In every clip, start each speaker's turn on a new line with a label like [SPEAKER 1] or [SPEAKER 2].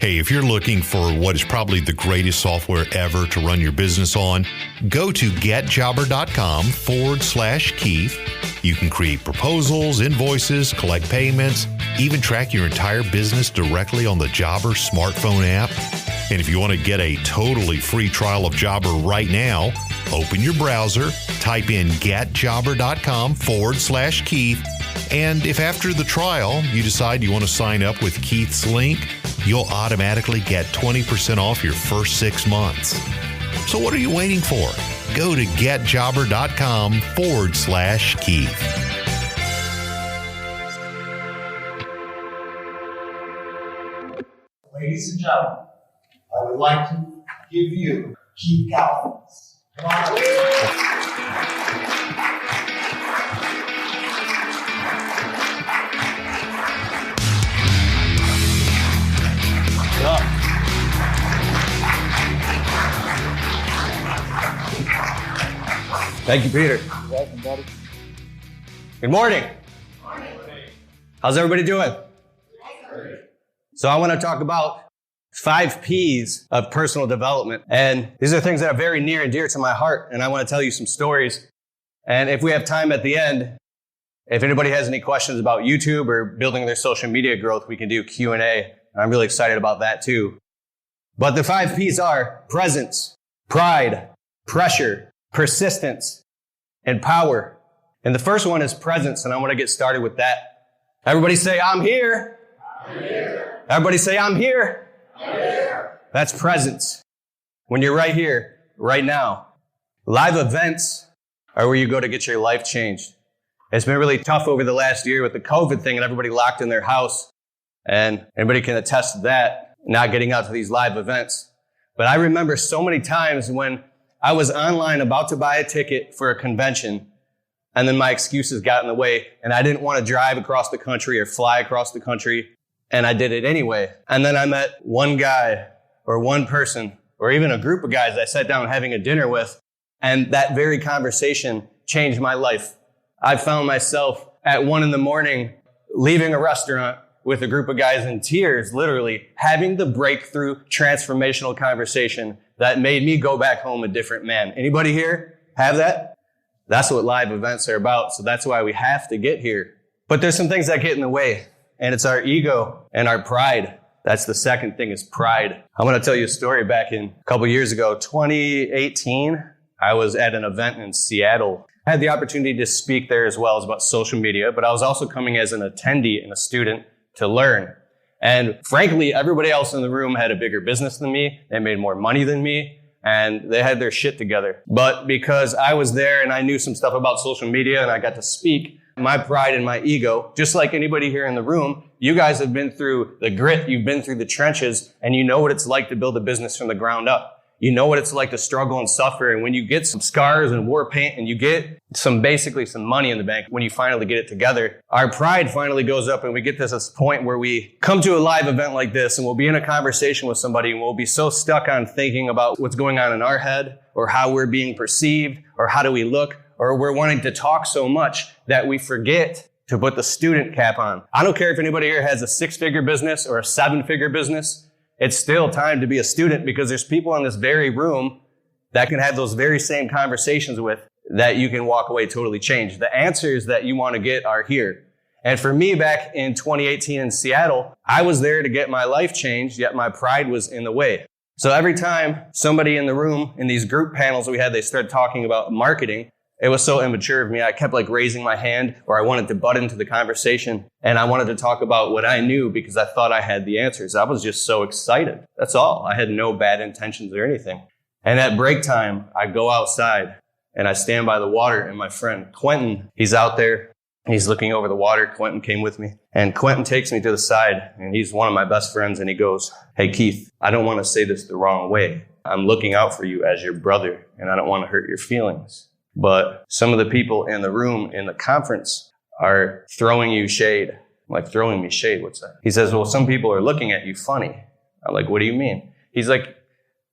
[SPEAKER 1] Hey, if you're looking for what is probably the greatest software ever to run your business on, go to getjobber.com/Keith. You can create proposals, invoices, collect payments, even track your entire business directly on the Jobber smartphone app. And if you want to get a totally free trial of Jobber right now, open your browser, type in getjobber.com/Keith. And if after the trial you decide you want to sign up with Keith's link, you'll automatically get 20% off your first 6 months. So what are you waiting for? Go to getjobber.com/Keith.
[SPEAKER 2] Ladies and gentlemen, I would like to give you Keith Kalfas. Come on.
[SPEAKER 3] Thank you, Peter.
[SPEAKER 2] You're welcome, buddy.
[SPEAKER 3] Good morning. How's everybody doing? So I want to talk about 5 P's of personal development. And these are things that are very near and dear to my heart. And I want to tell you some stories. And if we have time at the end, if anybody has any questions about YouTube or building their social media growth, we can do Q&A. I'm really excited about that too. But the 5 P's are presence, pride, pressure, persistence, and power. And the first one is presence, and I want to get started with that. Everybody say, I'm here.
[SPEAKER 2] I'm here.
[SPEAKER 3] Everybody say, I'm here.
[SPEAKER 2] I'm here.
[SPEAKER 3] That's presence. When you're right here, right now. Live events are where you go to get your life changed. It's been really tough over the last year with the COVID thing and everybody locked in their house. And anybody can attest to that, not getting out to these live events. But I remember so many times when I was online about to buy a ticket for a convention, and then my excuses got in the way, and I didn't want to drive across the country or fly across the country, and I did it anyway. And then I met one guy or one person or even a group of guys I sat down having a dinner with, and that very conversation changed my life. I found myself at 1 a.m. leaving a restaurant with a group of guys in tears, literally having the breakthrough transformational conversation that made me go back home a different man. Anybody here have that? That's what live events are about. So that's why we have to get here. But there's some things that get in the way, and it's our ego and our pride. That's the second thing, is pride. I want to tell you a story. Back in a couple years ago, 2018, I was at an event in Seattle. I had the opportunity to speak there as well as about social media, but I was also coming as an attendee and a student to learn. And frankly, everybody else in the room had a bigger business than me. They made more money than me, and they had their shit together. But because I was there and I knew some stuff about social media and I got to speak, my pride and my ego, just like anybody here in the room, you guys have been through the grit, you've been through the trenches, and you know what it's like to build a business from the ground up. You know what it's like to struggle and suffer. And when you get some scars and war paint and you get basically some money in the bank, when you finally get it together, our pride finally goes up and we get to this point where we come to a live event like this and we'll be in a conversation with somebody and we'll be so stuck on thinking about what's going on in our head or how we're being perceived or how do we look, or we're wanting to talk so much that we forget to put the student cap on. I don't care if anybody here has a 6-figure business or a 7-figure business. It's still time to be a student, because there's people in this very room that can have those very same conversations with that you can walk away totally changed. The answers that you want to get are here. And for me, back in 2018 in Seattle, I was there to get my life changed, yet my pride was in the way. So every time somebody in the room, in these group panels we had, they started talking about marketing, it was so immature of me. I kept raising my hand, or I wanted to butt into the conversation, and I wanted to talk about what I knew because I thought I had the answers. I was just so excited. That's all. I had no bad intentions or anything. And at break time, I go outside and I stand by the water, and my friend Quentin, he's out there. He's looking over the water. Quentin came with me, and Quentin takes me to the side, and he's one of my best friends, and he goes, "Hey, Keith, I don't want to say this the wrong way. I'm looking out for you as your brother, and I don't want to hurt your feelings. But some of the people in the room in the conference are throwing you shade." I'm like, "Throwing me shade? What's that?" He says, "Well, some people are looking at you funny." I'm like, "What do you mean?" He's like,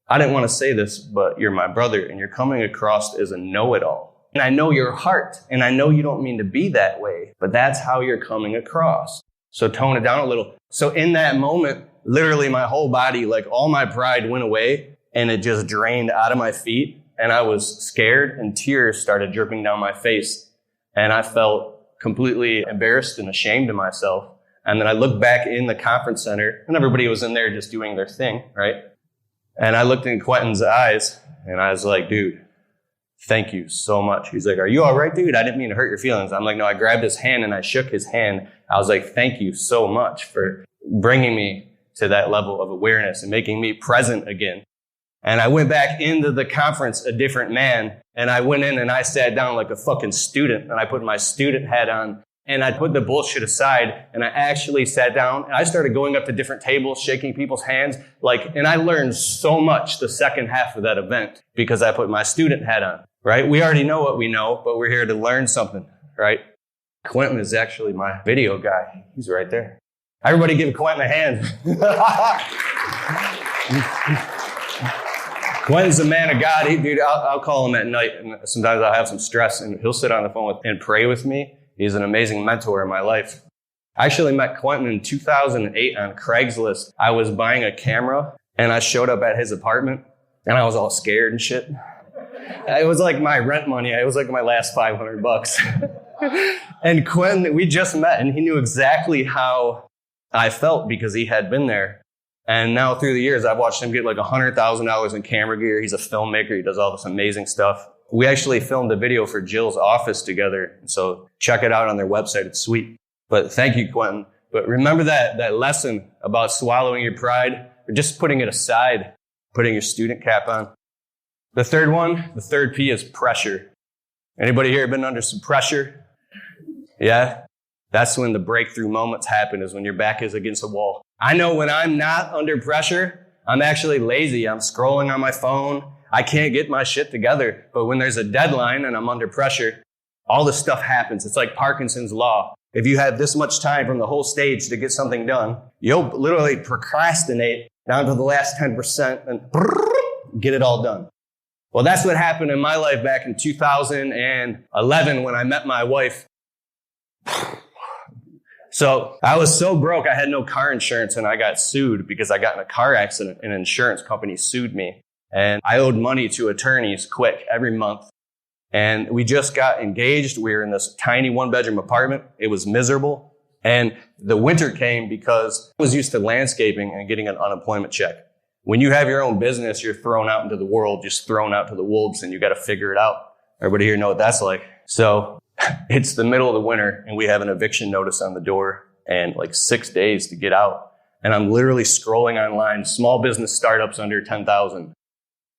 [SPEAKER 3] "I didn't want to say this, but you're my brother and you're coming across as a know-it-all. And I know your heart, and I know you don't mean to be that way, but that's how you're coming across." So tone it down a little. So in that moment, literally my whole body, like all my pride went away and it just drained out of my feet. And I was scared and tears started dripping down my face. And I felt completely embarrassed and ashamed of myself. And then I looked back in the conference center and everybody was in there just doing their thing, right? And I looked in Quentin's eyes and I was like, dude, thank you so much. He's like, are you all right, dude? I didn't mean to hurt your feelings. I'm like, no, I grabbed his hand and I shook his hand. I was like, thank you so much for bringing me to that level of awareness and making me present again. And I went back into the conference a different man. And I went in and I sat down like a fucking student. And I put my student hat on and I put the bullshit aside. And I actually sat down and I started going up to different tables, shaking people's hands. And I learned so much the second half of that event because I put my student hat on, right? We already know what we know, but we're here to learn something, right? Quentin is actually my video guy. He's right there. Everybody give Quentin a hand. Quentin's a man of God. Dude, I'll call him at night, and sometimes I'll have some stress, and he'll sit on the phone and pray with me. He's an amazing mentor in my life. I actually met Quentin in 2008 on Craigslist. I was buying a camera, and I showed up at his apartment, and I was all scared and shit. It was like my rent money. It was like my last $500. And Quentin, we just met, and he knew exactly how I felt because he had been there. And now through the years, I've watched him get like $100,000 in camera gear. He's a filmmaker. He does all this amazing stuff. We actually filmed a video for Jill's office together. So check it out on their website. It's sweet. But thank you, Quentin. But remember that lesson about swallowing your pride or just putting it aside, putting your student cap on. The third P is pressure. Anybody here been under some pressure? Yeah? That's when the breakthrough moments happen, is when your back is against a wall. I know when I'm not under pressure, I'm actually lazy. I'm scrolling on my phone. I can't get my shit together. But when there's a deadline and I'm under pressure, all this stuff happens. It's like Parkinson's law. If you have this much time from the whole stage to get something done, you'll literally procrastinate down to the last 10% and get it all done. Well, that's what happened in my life back in 2011 when I met my wife. So I was so broke, I had no car insurance, and I got sued because I got in a car accident. An insurance company sued me, and I owed money to attorneys quick every month. And we just got engaged. We were in this tiny one-bedroom apartment. It was miserable. And the winter came because I was used to landscaping and getting an unemployment check. When you have your own business, you're thrown out into the world, just thrown out to the wolves, and you got to figure it out. Everybody here know what that's like. So it's the middle of the winter, and we have an eviction notice on the door and like 6 days to get out. And I'm literally scrolling online, small business startups under 10,000.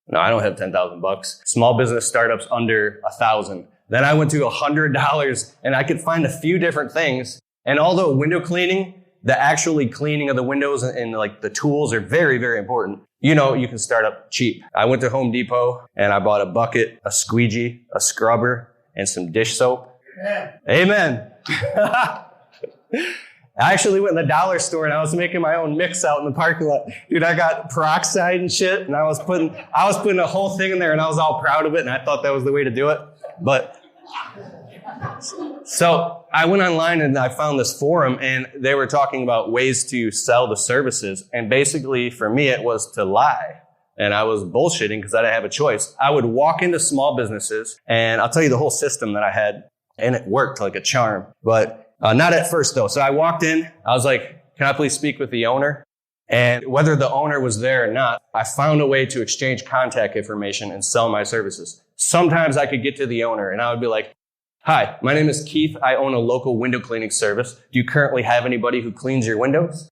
[SPEAKER 3] No, I don't have $10,000. Small business startups under 1,000. Then I went to $100 and I could find a few different things. And although window cleaning, the actually cleaning of the windows and like the tools are very, very important. You know, you can start up cheap. I went to Home Depot and I bought a bucket, a squeegee, a scrubber, and some dish soap. Amen. I actually went in the dollar store and I was making my own mix out in the parking lot. Dude, I got peroxide and shit, and I was putting a whole thing in there, and I was all proud of it, and I thought that was the way to do it. But so I went online and I found this forum, and they were talking about ways to sell the services. And basically for me, it was to lie. And I was bullshitting because I didn't have a choice. I would walk into small businesses, and I'll tell you the whole system that I had, and it worked like a charm. But not at first, though. So I walked in. I was like, can I please speak with the owner? And whether the owner was there or not, I found a way to exchange contact information and sell my services. Sometimes I could get to the owner, and I would be like, hi, my name is Keith. I own a local window cleaning service. Do you currently have anybody who cleans your windows?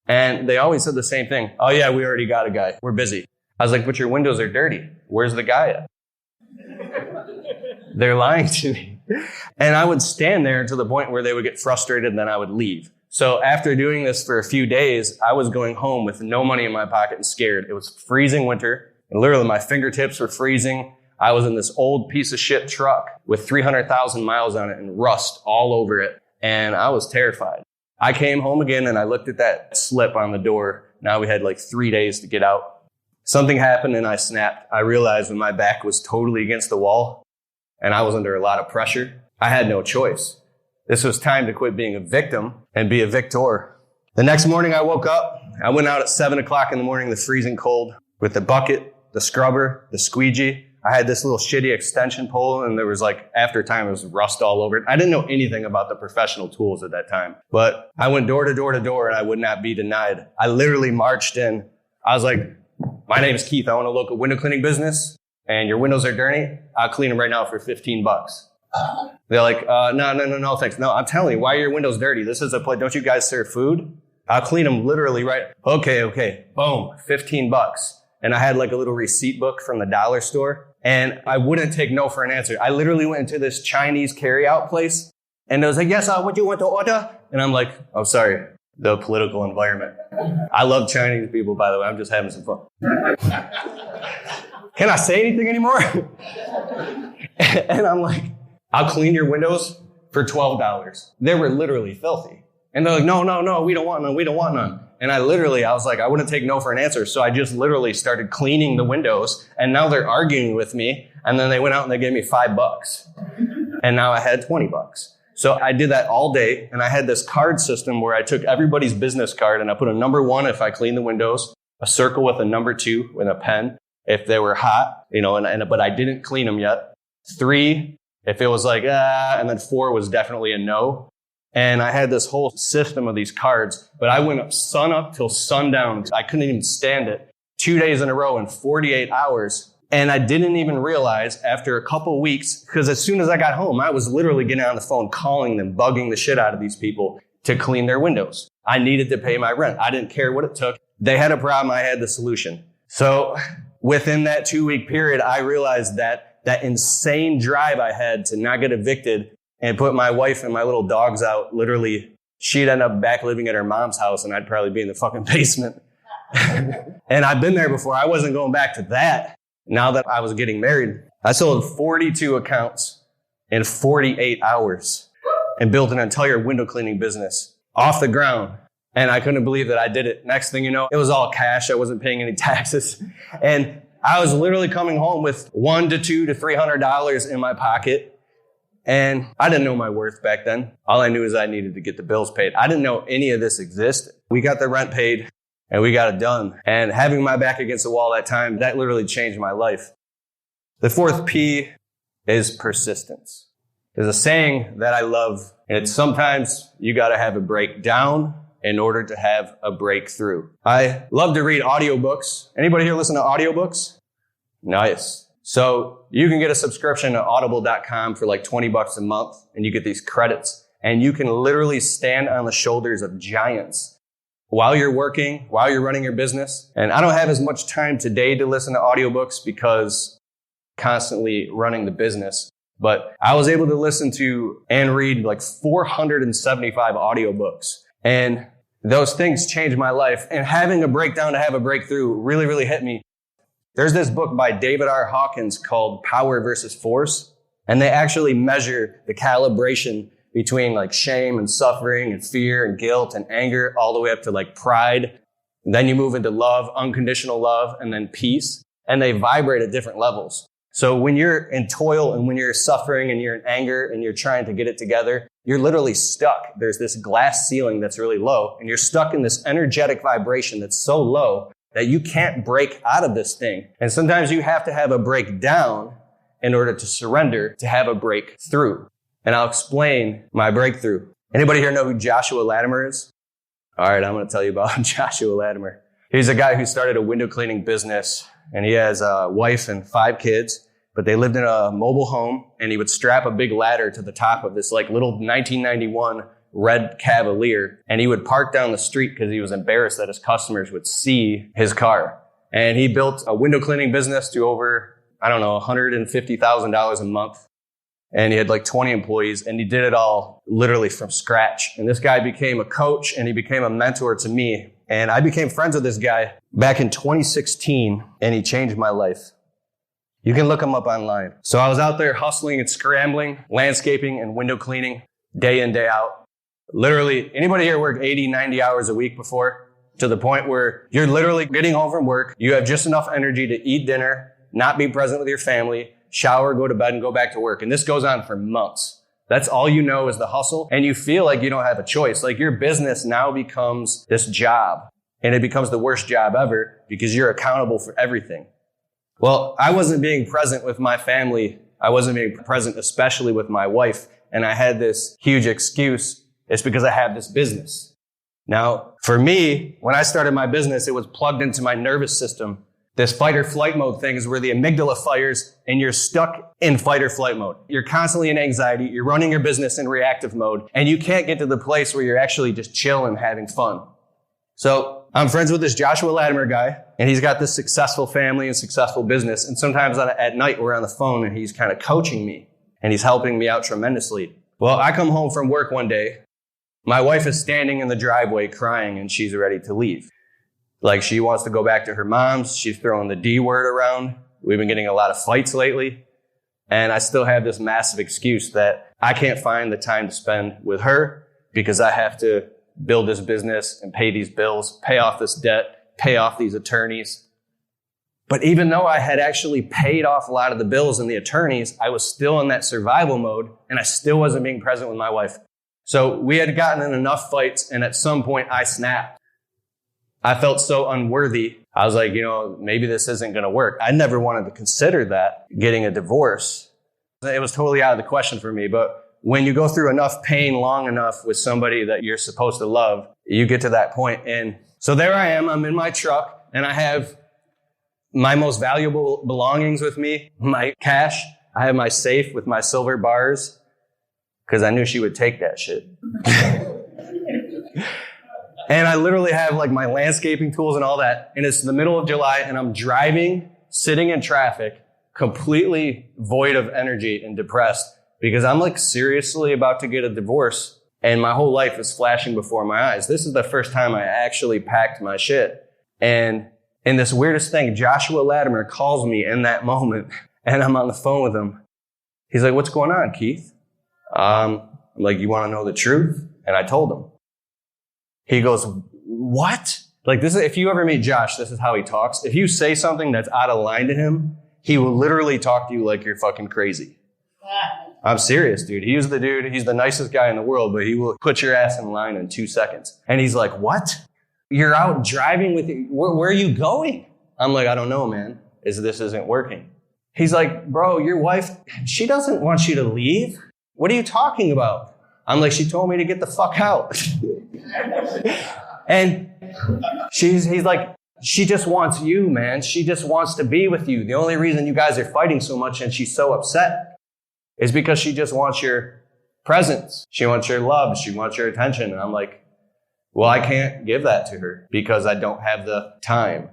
[SPEAKER 3] And they always said the same thing. Oh, yeah, we already got a guy. We're busy. I was like, but your windows are dirty. Where's the guy at? They're lying to me. And I would stand there to the point where they would get frustrated, and then I would leave. So after doing this for a few days, I was going home with no money in my pocket and scared. It was freezing winter, and literally my fingertips were freezing. I was in this old piece of shit truck with 300,000 miles on it and rust all over it, and I was terrified. I came home again, and I looked at that slip on the door. Now we had like 3 days to get out. Something happened, and I snapped. I realized when my back was totally against the wall, and I was under a lot of pressure, I had no choice. This was time to quit being a victim and be a victor. The next morning I woke up. I went out at 7 o'clock in the morning, the freezing cold, with the bucket, the scrubber, the squeegee. I had this little shitty extension pole, and there was after a time, it was rust all over it. I didn't know anything about the professional tools at that time, but I went door to door to door, and I would not be denied. I literally marched in. I was like, my name is Keith. I own a local window cleaning business, and your windows are dirty. I'll clean them right now for $15. They're like, no, thanks. No, I'm telling you, why are your windows dirty? This is a place. Don't you guys serve food? I'll clean them literally right. Okay. Boom, $15. And I had a little receipt book from the dollar store. And I wouldn't take no for an answer. I literally went into this Chinese carryout place. And it was like, yes, what you want to order? And I'm like, oh, sorry, the political environment. I love Chinese people, by the way. I'm just having some fun. Can I say anything anymore? And I'm like, I'll clean your windows for $12. They were literally filthy. And they're like, no, we don't want none. And I was like, I wouldn't take no for an answer. So I just literally started cleaning the windows, and now they're arguing with me. And then they went out and they gave me $5. And now I had $20. So I did that all day. And I had this card system where I took everybody's business card and I put a number 1 if I clean the windows, a circle with a number 2 with a pen if they were hot, but I didn't clean them yet. 3 if it was and then 4 was definitely a no. And I had this whole system of these cards, but I went up sun up till sundown. I couldn't even stand it. 2 days in a row in 48 hours. And I didn't even realize after a couple weeks, because as soon as I got home, I was literally getting on the phone, calling them, bugging the shit out of these people to clean their windows. I needed to pay my rent. I didn't care what it took. They had a problem. I had the solution. So within that 2-week period, I realized that insane drive I had to not get evicted and put my wife and my little dogs out, literally, she'd end up back living at her mom's house and I'd probably be in the fucking basement. And I've been there before. I wasn't going back to that. Now that I was getting married, I sold 42 accounts in 48 hours and built an entire window cleaning business off the ground. And I couldn't believe that I did it. Next thing you know, it was all cash. I wasn't paying any taxes. And I was literally coming home with $100 to $200 to $300 in my pocket. And I didn't know my worth back then. All I knew is I needed to get the bills paid. I didn't know any of this existed. We got the rent paid and we got it done. And having my back against the wall that time, that literally changed my life. The 4th P is persistence. There's a saying that I love, and it's sometimes you got to have a breakdown in order to have a breakthrough. I love to read audiobooks. Anybody here listen to audiobooks? Nice. So you can get a subscription to audible.com for $20 a month, and you get these credits, and you can literally stand on the shoulders of giants while you're working, while you're running your business. And I don't have as much time today to listen to audiobooks because constantly running the business, but I was able to listen to and read 475 audiobooks. And those things changed my life. And having a breakdown to have a breakthrough really, really hit me. There's this book by David R. Hawkins called Power versus Force. And they actually measure the calibration between shame and suffering and fear and guilt and anger all the way up to pride. And then you move into love, unconditional love, and then peace. And they vibrate at different levels. So when you're in toil and when you're suffering and you're in anger and you're trying to get it together, you're literally stuck. There's this glass ceiling that's really low, and you're stuck in this energetic vibration that's so low that you can't break out of this thing. And sometimes you have to have a breakdown in order to surrender to have a breakthrough. And I'll explain my breakthrough. Anybody here know who Joshua Latimer is? All right, I'm going to tell you about Joshua Latimer. He's a guy who started a window cleaning business, and he has a wife and 5 kids, but they lived in a mobile home, and he would strap a big ladder to the top of this little 1991 red Cavalier, and he would park down the street because he was embarrassed that his customers would see his car. And he built a window cleaning business to over, $150,000 a month. And he had 20 employees, and he did it all literally from scratch. And this guy became a coach, and he became a mentor to me. And I became friends with this guy back in 2016, and he changed my life. You can look him up online. So I was out there hustling and scrambling, landscaping and window cleaning, day in, day out. Literally, anybody here work 80, 90 hours a week before? To the point where you're literally getting home from work, you have just enough energy to eat dinner, not be present with your family, shower, go to bed, and go back to work. And this goes on for months. That's all you know is the hustle. And you feel like you don't have a choice. Like your business now becomes this job, and it becomes the worst job ever because you're accountable for everything. Well, I wasn't being present with my family. I wasn't being present, especially with my wife. And I had this huge excuse. It's because I have this business. Now, for me, when I started my business, it was plugged into my nervous system. This fight or flight mode thing is where the amygdala fires and you're stuck in fight or flight mode. You're constantly in anxiety. You're running your business in reactive mode, and you can't get to the place where you're actually just chill and having fun. So I'm friends with this Joshua Latimer guy, and he's got this successful family and successful business. And sometimes at night we're on the phone and he's kind of coaching me and he's helping me out tremendously. Well, I come home from work one day. My wife is standing in the driveway crying and she's ready to leave. Like she wants to go back to her mom's. She's throwing the D word around. We've been getting a lot of fights lately. And I still have this massive excuse that I can't find the time to spend with her because I have to build this business and pay these bills, pay off this debt, pay off these attorneys. But even though I had actually paid off a lot of the bills and the attorneys, I was still in that survival mode and I still wasn't being present with my wife. So we had gotten in enough fights, and at some point I snapped. I felt so unworthy. I was like, maybe this isn't going to work. I never wanted to consider that, getting a divorce. It was totally out of the question for me. But when you go through enough pain long enough with somebody that you're supposed to love, you get to that point. And so there I am. I'm in my truck, and I have my most valuable belongings with me, my cash. I have my safe with my silver bars because I knew she would take that shit. And I literally have like my landscaping tools and all that. And it's the middle of July and I'm driving, sitting in traffic, completely void of energy and depressed because I'm like seriously about to get a divorce and my whole life is flashing before my eyes. This is the first time I actually packed my shit. And in this weirdest thing, Joshua Latimer calls me in that moment and I'm on the phone with him. He's like, "What's going on, Keith?" I'm like, "You want to know the truth?" And I told him. He goes, "What?" Like this is, if you ever meet Josh, this is how he talks. If you say something that's out of line to him, he will literally talk to you like you're fucking crazy. I'm serious, dude. He's the dude. He's the nicest guy in the world, but he will put your ass in line in 2 seconds. And he's like, "What? You're out driving with you? Where are you going?" I'm like, "I don't know, man. This isn't working." He's like, "Bro, your wife, she doesn't want you to leave. What are you talking about?" I'm like, "She told me to get the fuck out." And he's like, "She just wants you, man. She just wants to be with you. The only reason you guys are fighting so much and she's so upset is because she just wants your presence. She wants your love. She wants your attention." And I'm like, "Well, I can't give that to her because I don't have the time."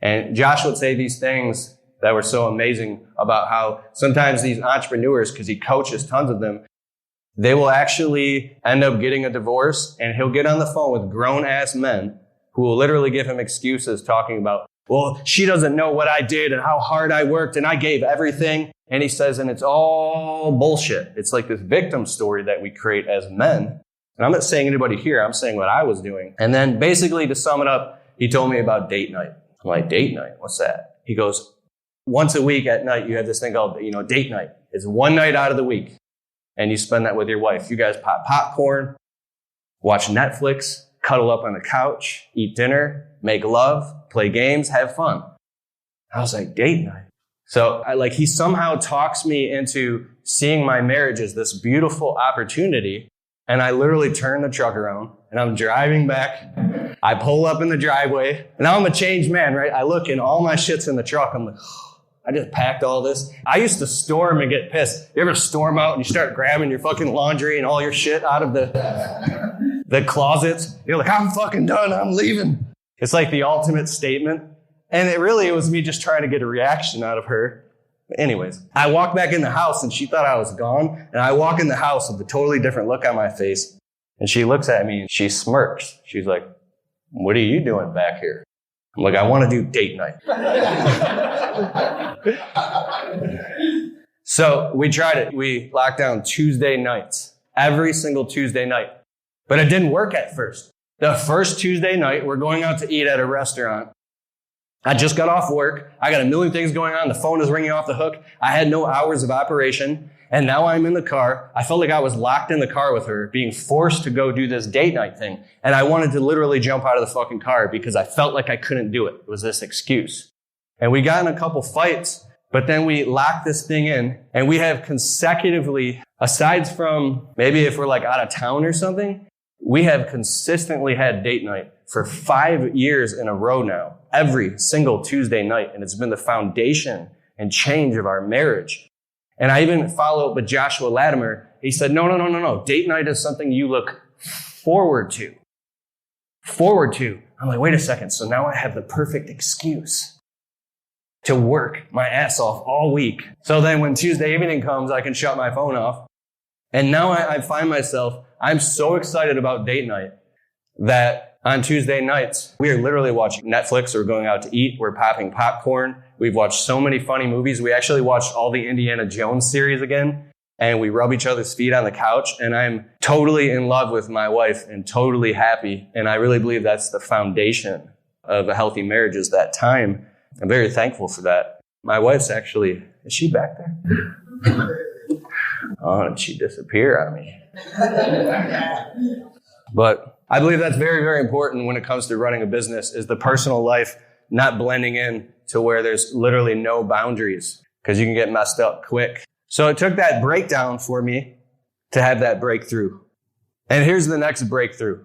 [SPEAKER 3] And Josh would say these things that were so amazing about how sometimes these entrepreneurs, because he coaches tons of them, they will actually end up getting a divorce and he'll get on the phone with grown-ass men who will literally give him excuses talking about, "Well, she doesn't know what I did and how hard I worked and I gave everything." And he says, and it's all bullshit. It's like this victim story that we create as men. And I'm not saying anybody here, I'm saying what I was doing. And then basically to sum it up, he told me about date night. I'm like, "Date night? What's that?" He goes, "Once a week at night, you have this thing called, date night. It's one night out of the week. And you spend that with your wife. You guys pop popcorn, watch Netflix, cuddle up on the couch, eat dinner, make love, play games, have fun." I was like, date night. So he somehow talks me into seeing my marriage as this beautiful opportunity. And I literally turn the truck around and I'm driving back. I pull up in the driveway. And now I'm a changed man, right? I look and all my shit's in the truck. I'm like, I just packed all this. I used to storm and get pissed. You ever storm out and you start grabbing your fucking laundry and all your shit out of the closets? You're like, "I'm fucking done. I'm leaving." It's like the ultimate statement. And it was me just trying to get a reaction out of her. But anyways, I walked back in the house and she thought I was gone. And I walk in the house with a totally different look on my face. And she looks at me and she smirks. She's like, "What are you doing back here?" I'm like, "I want to do date night." So we tried it. We locked down Tuesday nights, every single Tuesday night. But it didn't work at first. The first Tuesday night, we're going out to eat at a restaurant. I just got off work. I got a million things going on. The phone is ringing off the hook. I had no hours of operation. And now I'm in the car. I felt like I was locked in the car with her, being forced to go do this date night thing. And I wanted to literally jump out of the fucking car because I felt like I couldn't do it. It was this excuse. And we got in a couple fights, but then we locked this thing in, and we have consecutively, aside from maybe if we're like out of town or something, we have consistently had date night for 5 years in a row now, every single Tuesday night. And it's been the foundation and change of our marriage. And I even follow up with Joshua Latimer. He said, no. Date night is something you look forward to. Forward to. I'm like, wait a second. So now I have the perfect excuse to work my ass off all week. So then when Tuesday evening comes, I can shut my phone off. And now I find myself, I'm so excited about date night that on Tuesday nights, we are literally watching Netflix or going out to eat. We're popping popcorn. We've watched so many funny movies. We actually watched all the Indiana Jones series again, and we rub each other's feet on the couch. And I'm totally in love with my wife and totally happy. And I really believe that's the foundation of a healthy marriage, is that time. I'm very thankful for that. My wife's actually, is she back there? Oh, did she disappear on me? But I believe that's very, very important when it comes to running a business, is the personal life not blending in to where there's literally no boundaries, because you can get messed up quick. So it took that breakdown for me to have that breakthrough. And here's the next breakthrough.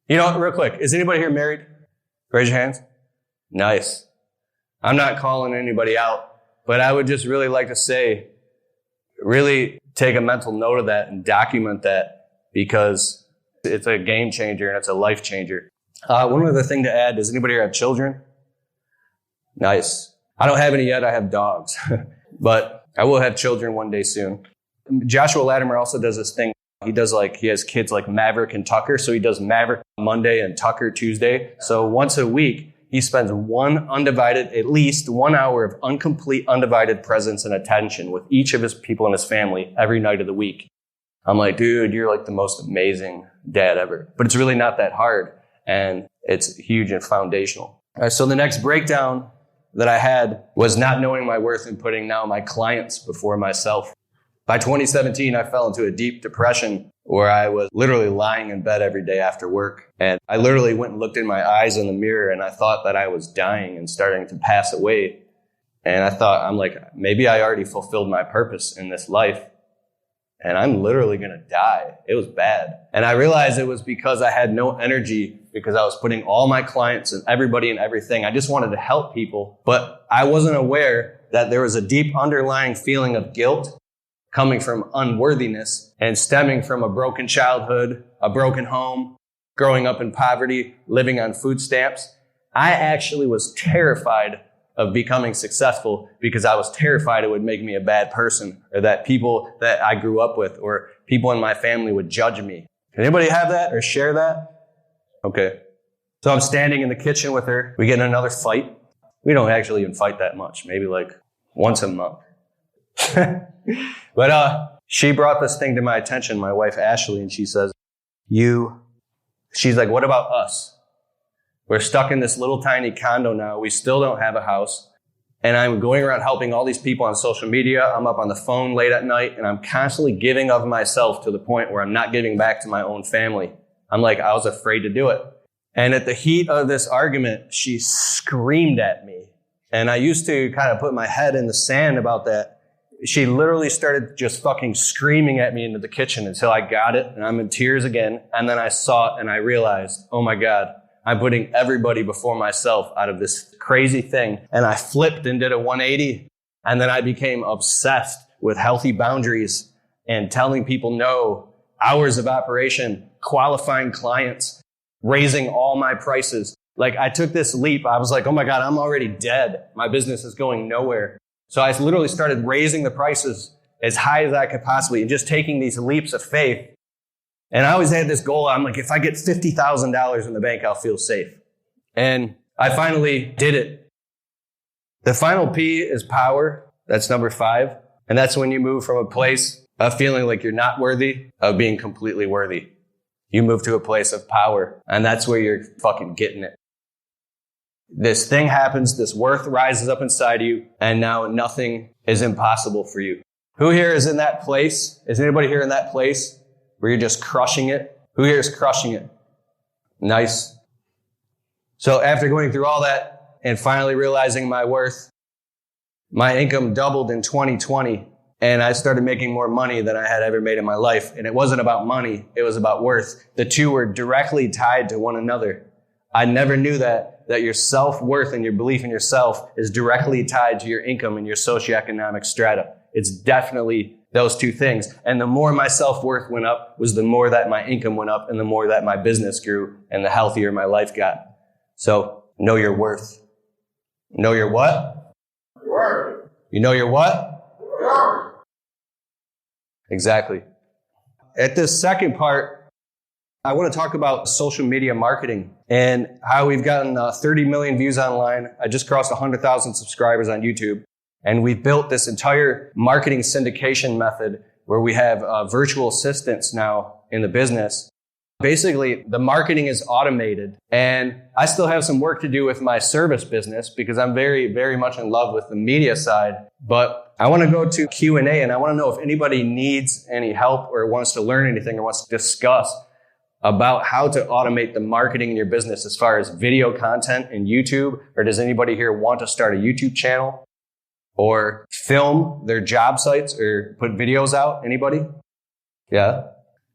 [SPEAKER 3] You know what, real quick, is anybody here married? Raise your hands. Nice. I'm not calling anybody out, but I would just really like to say, really take a mental note of that and document that, because it's a game changer and it's a life changer. One other thing to add, does anybody here have children? Nice. I don't have any yet. I have dogs, but I will have children one day soon. Joshua Latimer also does this thing. He has kids like Maverick and Tucker. So he does Maverick Monday and Tucker Tuesday. So once a week, he spends at least 1 hour of incomplete, undivided presence and attention with each of his people in his family every night of the week. I'm like, dude, you're like the most amazing dad ever. But it's really not that hard, and it's huge and foundational. All right, so the next breakdown that I had was not knowing my worth and putting now my clients before myself. By 2017, I fell into a deep depression where I was literally lying in bed every day after work. And I literally went and looked in my eyes in the mirror, and I thought that I was dying and starting to pass away. And I thought, I'm like, maybe I already fulfilled my purpose in this life, and I'm literally going to die. It was bad. And I realized it was because I had no energy, because I was putting all my clients and everybody and everything. I just wanted to help people, but I wasn't aware that there was a deep underlying feeling of guilt coming from unworthiness and stemming from a broken childhood, a broken home, growing up in poverty, living on food stamps. I actually was terrified of becoming successful because I was terrified it would make me a bad person, or that people that I grew up with or people in my family would judge me. Can anybody have that or share that? Okay. So I'm standing in the kitchen with her. We get in another fight. We don't actually even fight that much, maybe like once a month. But she brought this thing to my attention, my wife Ashley, and she says, she's like, what about us? We're stuck in this little tiny condo now. We still don't have a house. And I'm going around helping all these people on social media. I'm up on the phone late at night, and I'm constantly giving of myself to the point where I'm not giving back to my own family. I'm like, I was afraid to do it. And at the heat of this argument, she screamed at me. And I used to kind of put my head in the sand about that. She literally started just fucking screaming at me into the kitchen until I got it, and I'm in tears again. And then I saw it and I realized, oh my God, I'm putting everybody before myself out of this crazy thing. And I flipped and did a 180. And then I became obsessed with healthy boundaries and telling people no, hours of operation, qualifying clients, raising all my prices. Like, I took this leap. I was like, oh my God, I'm already dead. My business is going nowhere. So I literally started raising the prices as high as I could possibly and just taking these leaps of faith. And I always had this goal. I'm like, if I get $50,000 in the bank, I'll feel safe. And I finally did it. The final P is power. That's number 5. And that's when you move from a place of feeling like you're not worthy of being completely worthy. You move to a place of power, and that's where you're fucking getting it. This thing happens, this worth rises up inside you, and now nothing is impossible for you. Who here is in that place? Is anybody here in that place where you're just crushing it? Who here is crushing it? Nice. So after going through all that and finally realizing my worth, my income doubled in 2020 and I started making more money than I had ever made in my life. And it wasn't about money. It was about worth. The two were directly tied to one another. I never knew that your self-worth and your belief in yourself is directly tied to your income and your socioeconomic strata. It's definitely those two things. And the more my self-worth went up was the more that my income went up and the more that my business grew and the healthier my life got. So know your worth. Know your what?
[SPEAKER 2] Worth.
[SPEAKER 3] You know your what?
[SPEAKER 2] Worth.
[SPEAKER 3] Exactly. At this second part, I want to talk about social media marketing and how we've gotten 30 million views online. I just crossed 100,000 subscribers on YouTube. And we've built this entire marketing syndication method where we have virtual assistants now in the business. Basically, the marketing is automated. And I still have some work to do with my service business because I'm very, very much in love with the media side. But I want to go to Q&A and I want to know if anybody needs any help or wants to learn anything or wants to discuss about how to automate the marketing in your business as far as video content in YouTube. Or does anybody here want to start a YouTube channel or film their job sites or put videos out? Anybody? Yeah.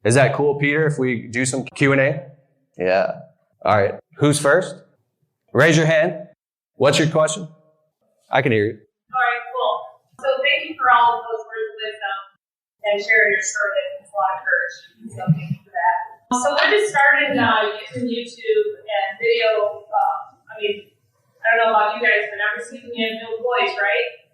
[SPEAKER 3] Is that cool, Peter, if we do some Q&A? Yeah. All right. Who's first? Raise your hand. What's your question? I can hear you.
[SPEAKER 4] All right, cool. So thank you for all of those words of wisdom and sharing your story. That means a lot of courage. So thank you for that. So I just started using YouTube and video. I don't know about you guys, but every season you have new employees, right?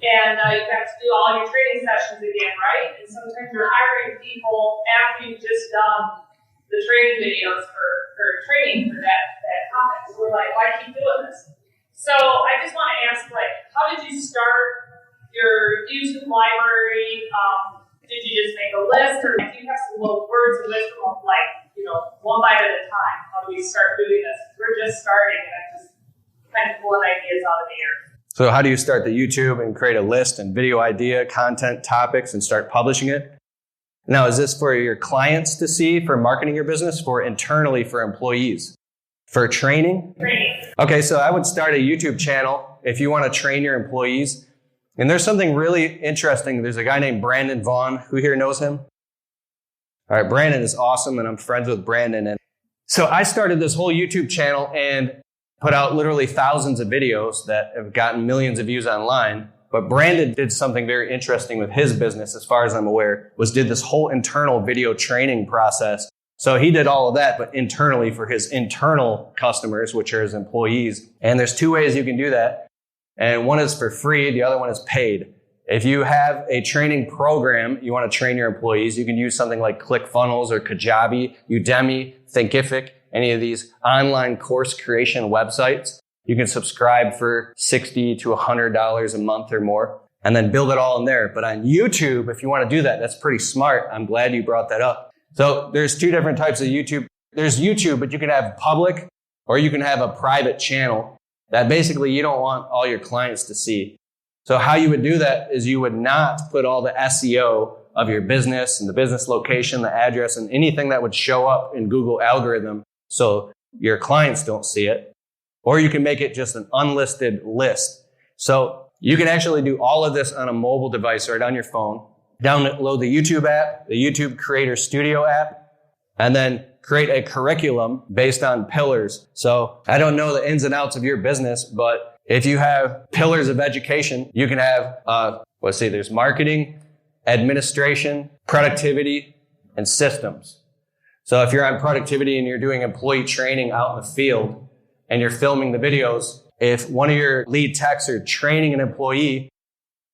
[SPEAKER 4] And you got to do all your training sessions again, right? And sometimes you're hiring people after you've just done the training videos for training for that topic. So we're like, why keep doing this? So I just want to ask, how did you start your YouTube library? Did you just make a list, or do you have some little words of wisdom of one bite at a time? How do we start doing this? We're just starting, and I'm just kind of pulling ideas out of the air.
[SPEAKER 3] So how do you start the YouTube and create a list and video idea, content, topics, and start publishing it? Now, is this for your clients to see, for marketing your business, for internally for employees? For training?
[SPEAKER 4] Training.
[SPEAKER 3] Okay, so I would start a YouTube channel if you want to train your employees. And there's something really interesting. There's a guy named Brandon Vaughn. Who here knows him? All right, Brandon is awesome, and I'm friends with Brandon. And so I started this whole YouTube channel and put out literally thousands of videos that have gotten millions of views online. But Brandon did something very interesting with his business, as far as I'm aware, did this whole internal video training process. So he did all of that, but internally for his internal customers, which are his employees. And there's two ways you can do that. And one is for free. The other one is paid. If you have a training program, you want to train your employees, you can use something like ClickFunnels or Kajabi, Udemy, Thinkific, any of these online course creation websites. You can subscribe for $60 to $100 a month or more and then build it all in there. But on YouTube, if you want to do that, that's pretty smart. I'm glad you brought that up. So there's two different types of YouTube. There's YouTube, but you can have public or you can have a private channel that basically you don't want all your clients to see. So how you would do that is you would not put all the SEO of your business and the business location, the address, and anything that would show up in Google algorithm so your clients don't see it. Or you can make it just an unlisted list. So you can actually do all of this on a mobile device right on your phone. Download the YouTube app, the YouTube Creator Studio app, and then create a curriculum based on pillars. So I don't know the ins and outs of your business, but if you have pillars of education, you can have, there's marketing, administration, productivity, and systems. So if you're on productivity and you're doing employee training out in the field and you're filming the videos, if one of your lead techs are training an employee,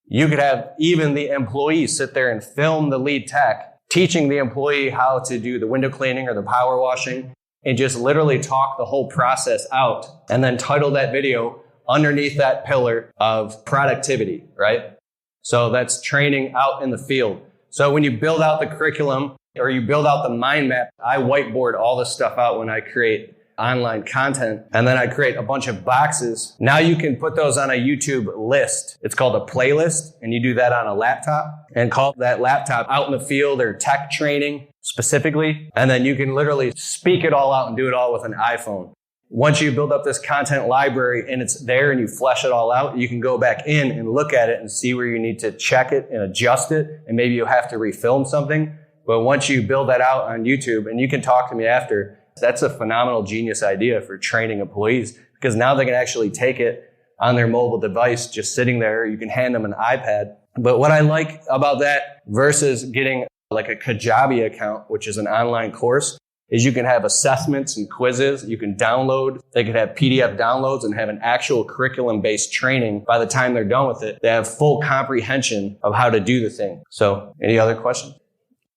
[SPEAKER 3] you could have even the employee sit there and film the lead tech teaching the employee how to do the window cleaning or the power washing and just literally talk the whole process out and then title that video underneath that pillar of productivity, right? So that's training out in the field. So when you build out the curriculum or you build out the mind map, I whiteboard all this stuff out when I create online content, and then I create a bunch of boxes. Now you can put those on a YouTube list. It's called a playlist, and you do that on a laptop and call that laptop out in the field or tech training specifically. And then you can literally speak it all out and do it all with an iPhone. Once you build up this content library and it's there and you flesh it all out, you can go back in and look at it and see where you need to check it and adjust it. And maybe you have to refilm something. But once you build that out on YouTube, and you can talk to me after, that's a phenomenal genius idea for training employees, because now they can actually take it on their mobile device just sitting there. You can hand them an iPad. But what I like about that versus getting like a Kajabi account, which is an online course, is you can have assessments and quizzes. You can download. They could have PDF downloads and have an actual curriculum-based training. By the time they're done with it, they have full comprehension of how to do the thing. So any other questions?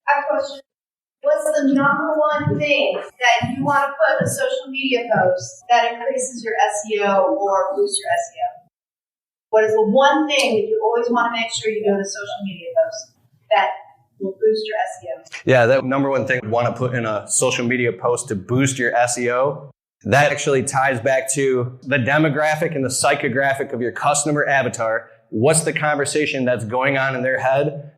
[SPEAKER 5] I have a question. What's the number one thing that you want to put in a social media post that increases your SEO or boosts your SEO? What is the one thing that you always want to make sure you do in a social media post that will boost your SEO?
[SPEAKER 3] Yeah, that number one thing you want to put in a social media post to boost your SEO, that actually ties back to the demographic and the psychographic of your customer avatar. What's the conversation that's going on in their head?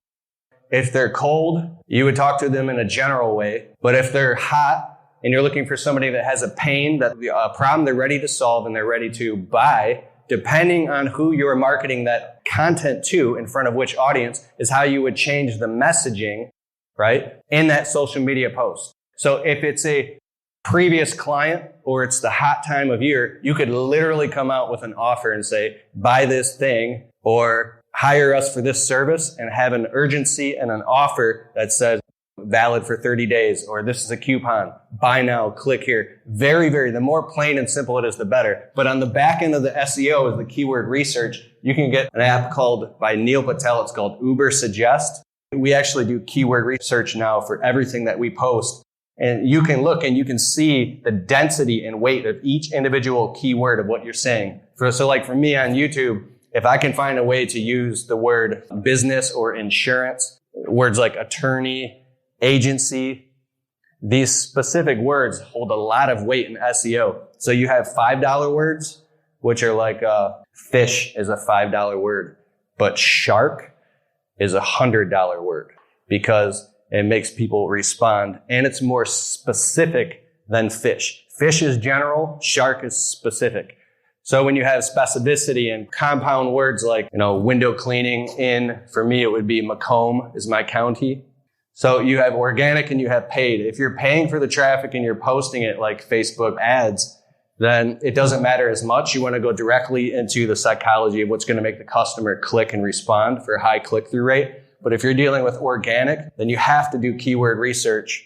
[SPEAKER 3] If they're cold, you would talk to them in a general way. But if they're hot and you're looking for somebody that has a pain, that a problem they're ready to solve and they're ready to buy, depending on who you're marketing that content to in front of which audience is how you would change the messaging, right, in that social media post. So if it's a previous client or it's the hot time of year, you could literally come out with an offer and say, buy this thing or hire us for this service, and have an urgency and an offer that says valid for 30 days, or this is a coupon, buy now, click here. The more plain and simple it is, the better. But on the back end of the SEO is the keyword research. You can get an app called, by Neil Patel, it's called Uber Suggest. We actually do keyword research now for everything that we post. And you can look and you can see the density and weight of each individual keyword of what you're saying. So like for me on YouTube, if I can find a way to use the word business or insurance, words like attorney, agency, these specific words hold a lot of weight in SEO. So you have $5 words, which are like fish is a $5 word, but shark is a $100 word because it makes people respond, and it's more specific than fish. Fish is general, shark is specific. So when you have specificity and compound words like, window cleaning for me, it would be Macomb is my county. So you have organic and you have paid. If you're paying for the traffic and you're posting it like Facebook ads, then it doesn't matter as much. You want to go directly into the psychology of what's going to make the customer click and respond for a high click-through rate. But if you're dealing with organic, then you have to do keyword research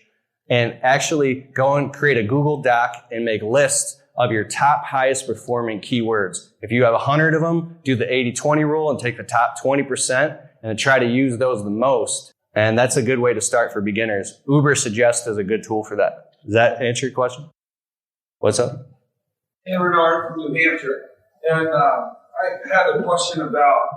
[SPEAKER 3] and actually go and create a Google Doc and make lists of your top highest performing keywords. If you have 100 of them, do the 80-20 rule and take the top 20% and try to use those the most. And that's a good way to start for beginners. Uber Suggest is a good tool for that. Does that answer your question? What's up?
[SPEAKER 6] Hey, Bernard from New Hampshire. And I had a question about,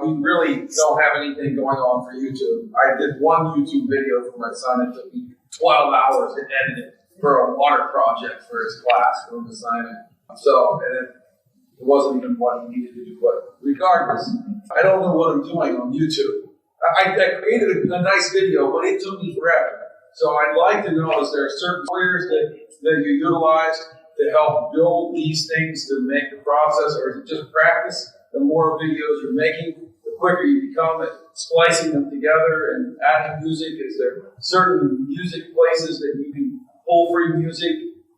[SPEAKER 6] we really don't have anything going on for YouTube. I did one YouTube video for my son. It took me 12 hours to edit it for a water project for his class, for him to sign it. So, and it wasn't even what he needed to do. But regardless, I don't know what I'm doing on YouTube. I created a nice video, but it took me forever. So I'd like to know, is there certain softwares that you utilize to help build these things to make the process, or is it just practice? The more videos you're making, the quicker you become at splicing them together and adding music. Is there certain music places that you can pull free music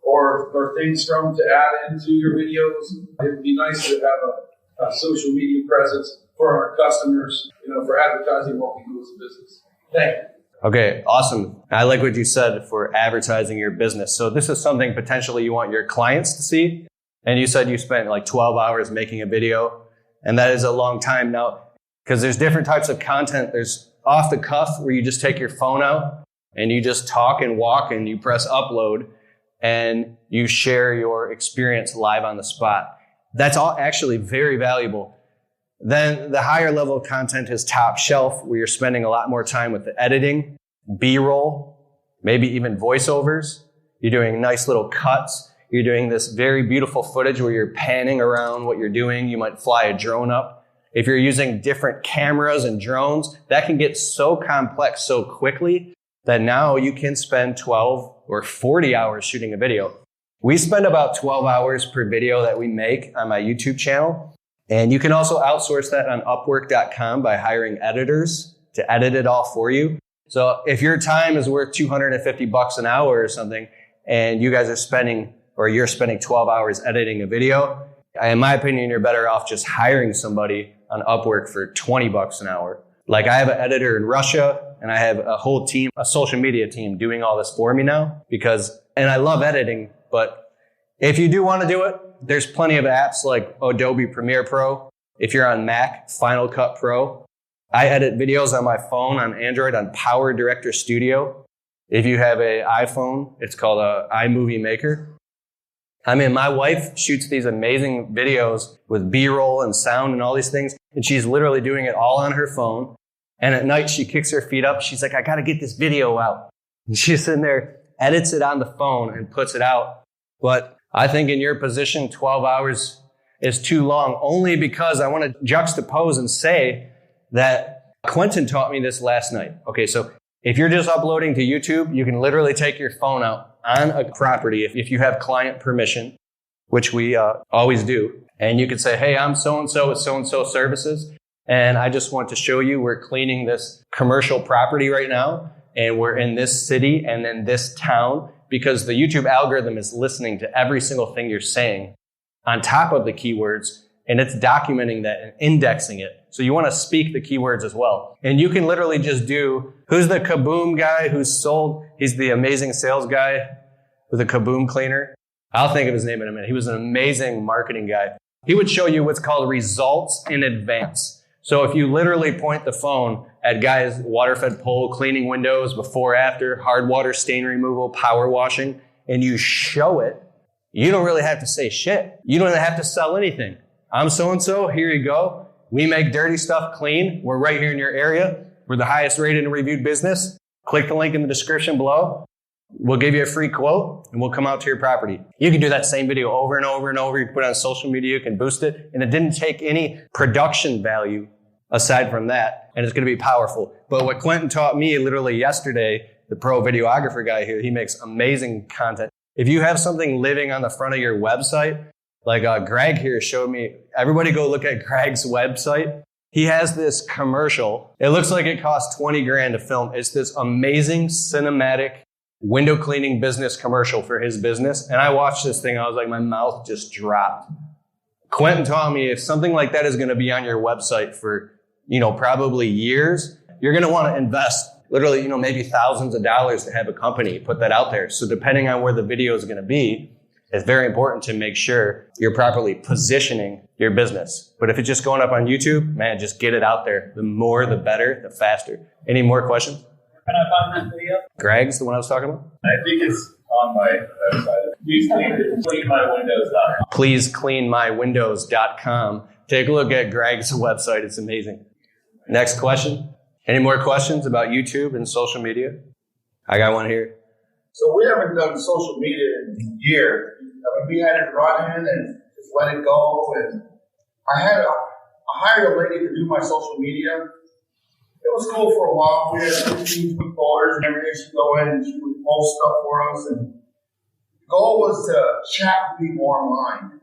[SPEAKER 6] or things from to add into your videos? It would be nice to have a social media presence for our customers, for advertising what we do as a business. Thank you.
[SPEAKER 3] Okay, awesome. I like what you said for advertising your business. So this is something potentially you want your clients to see. And you said you spent like 12 hours making a video. And that is a long time now, because there's different types of content. There's off the cuff where you just take your phone out and you just talk and walk and you press upload and you share your experience live on the spot. That's all actually very valuable. Then the higher level of content is top shelf, where you're spending a lot more time with the editing, B-roll, maybe even voiceovers. You're doing nice little cuts. You're doing this very beautiful footage where you're panning around what you're doing. You might fly a drone up. If you're using different cameras and drones, that can get so complex so quickly that now you can spend 12 or 40 hours shooting a video. We spend about 12 hours per video that we make on my YouTube channel. And you can also outsource that on Upwork.com by hiring editors to edit it all for you. So if your time is worth $250 an hour or something, and you guys are spending, or you're spending 12 hours editing a video, in my opinion, you're better off just hiring somebody on Upwork for $20 an hour. Like I have an editor in Russia and I have a whole team, a social media team doing all this for me now and I love editing, but if you do want to do it, there's plenty of apps like Adobe Premiere Pro. If you're on Mac, Final Cut Pro. I edit videos on my phone, on Android, on Power Director Studio. If you have an iPhone, it's called iMovie Maker. I mean, my wife shoots these amazing videos with B-roll and sound and all these things, and she's literally doing it all on her phone. And at night, she kicks her feet up. She's like, I got to get this video out. And she's sitting there, edits it on the phone and puts it out. But I think in your position, 12 hours is too long, only because I want to juxtapose and say that Quentin taught me this last night. Okay, so if you're just uploading to YouTube, you can literally take your phone out on a property if you have client permission, which we always do. And you could say, hey, I'm so-and-so with so-and-so services. And I just want to show you we're cleaning this commercial property right now. And we're in this city and in this town because the YouTube algorithm is listening to every single thing you're saying on top of the keywords. And it's documenting that and indexing it. So you want to speak the keywords as well. And you can literally just do, who's the Kaboom guy who's sold? He's the amazing sales guy with a Kaboom cleaner. I'll think of his name in a minute. He was an amazing marketing guy. He would show you what's called results in advance. So if you literally point the phone at guys, water-fed pole, cleaning windows, before, after, hard water stain removal, power washing, and you show it, you don't really have to say shit. You don't have to sell anything. I'm so-and-so, here you go. We make dirty stuff clean. We're right here in your area. We're the highest rated and reviewed business. Click the link in the description below. We'll give you a free quote and we'll come out to your property. You can do that same video over and over and over. You can put it on social media, you can boost it. And it didn't take any production value aside from that. And it's going to be powerful. But what Quentin taught me literally yesterday, the pro videographer guy here, he makes amazing content. If you have something living on the front of your website, like Greg here showed me, everybody go look at Greg's website. He has this commercial. It looks like it costs 20 grand to film. It's this amazing cinematic window cleaning business commercial for his business. And I watched this thing. I was like, my mouth just dropped. Quentin taught me if something like that is going to be on your website for, probably years, you're going to want to invest literally, maybe thousands of dollars to have a company put that out there. So depending on where the video is going to be, it's very important to make sure you're properly positioning your business. But if it's just going up on YouTube, man, just get it out there. The more, the better, the faster. Any more questions?
[SPEAKER 7] Can I find that video?
[SPEAKER 3] Greg's the one I was talking about?
[SPEAKER 7] I think it's on my website. Please cleanmywindows.com.
[SPEAKER 3] Please cleanmywindows.com. Take a look at Greg's website. It's amazing. Next question. Any more questions about YouTube and social media? I got one here.
[SPEAKER 2] So we haven't done social media in years. I mean, we had it running and just let it go. And I hired a lady to do my social media. It was cool for a while. We had 15 folders and everything. She'd go in and she would post stuff for us. And the goal was to chat with people online,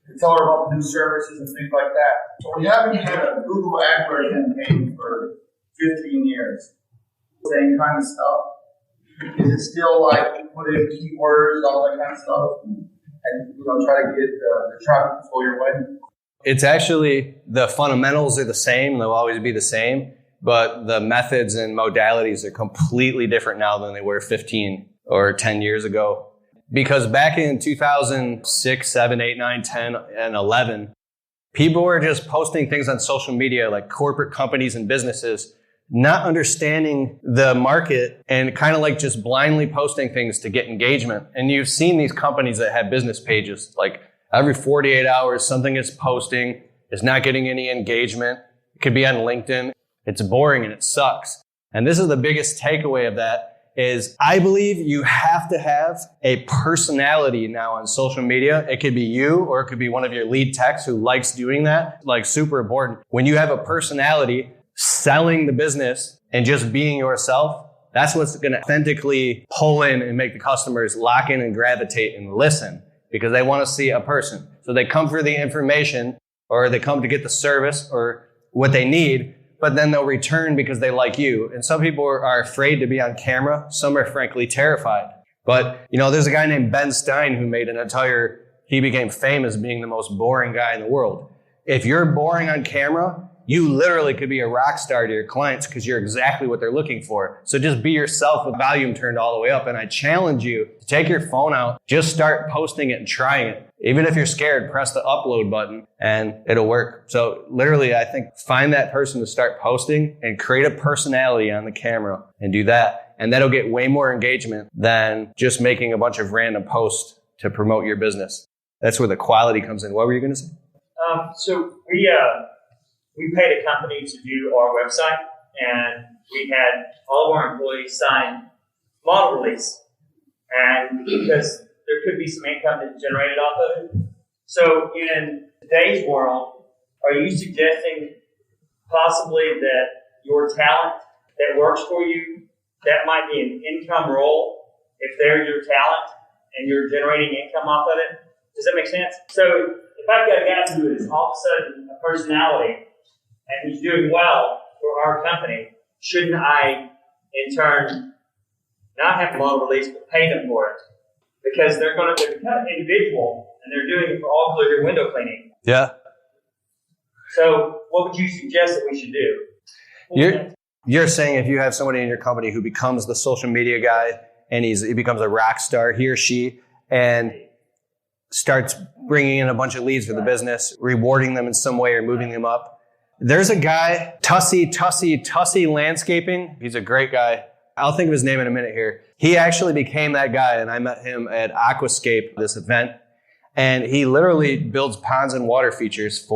[SPEAKER 2] to tell her about the new services and things like that. So we haven't had a Google AdWords campaign for 15 years. Same kind of stuff. Is it still like put in keywords, all that kind of stuff, and try to get the traffic to flow your way?
[SPEAKER 3] It's actually, the fundamentals are the same. They'll always be the same, but the methods and modalities are completely different now than they were 15 or 10 years ago. Because back in 2006, 7, 8, 9, 10, and 11, people were just posting things on social media like corporate companies and businesses, not understanding the market and kind of like just blindly posting things to get engagement. And you've seen these companies that have business pages, like every 48 hours, something is posting, it's not getting any engagement. It could be on LinkedIn. It's boring and it sucks. And this is the biggest takeaway of that is I believe you have to have a personality now on social media. It could be you or it could be one of your lead techs who likes doing that, like super important. When you have a personality selling the business and just being yourself, that's what's going to authentically pull in and make the customers lock in and gravitate and listen because they want to see a person. So they come for the information or they come to get the service or what they need, but then they'll return because they like you. And some people are afraid to be on camera. Some are frankly terrified. But, there's a guy named Ben Stein who made he became famous being the most boring guy in the world. If you're boring on camera, you literally could be a rock star to your clients because you're exactly what they're looking for. So just be yourself with volume turned all the way up. And I challenge you to take your phone out, just start posting it and trying it. Even if you're scared, press the upload button and it'll work. So literally, I think find that person to start posting and create a personality on the camera and do that. And that'll get way more engagement than just making a bunch of random posts to promote your business. That's where the quality comes in. What were you going to say?
[SPEAKER 8] So we paid a company to do our website, and we had all of our employees sign model release. And because there could be some income that generated off of it. So in today's world, are you suggesting possibly that your talent that works for you, that might be an income role if they're your talent and you're generating income off of it? Does that make sense? So if I've got a guy who is all of a sudden a personality and he's doing well for our company, shouldn't I, in turn, not have a model release, but pay them for it? Because they're kind of individual, and they're doing it for all of your window cleaning. Yeah. So what would you suggest that we should do?
[SPEAKER 3] You're saying if you have somebody in your company who becomes the social media guy, and he becomes a rock star, he or she, and starts bringing in a bunch of leads for the business, rewarding them in some way or moving them up. There's a guy, Tussy Landscaping. He's a great guy. I'll think of his name in a minute here. He actually became that guy, and I met him at Aquascape, this event. And he literally builds ponds and water features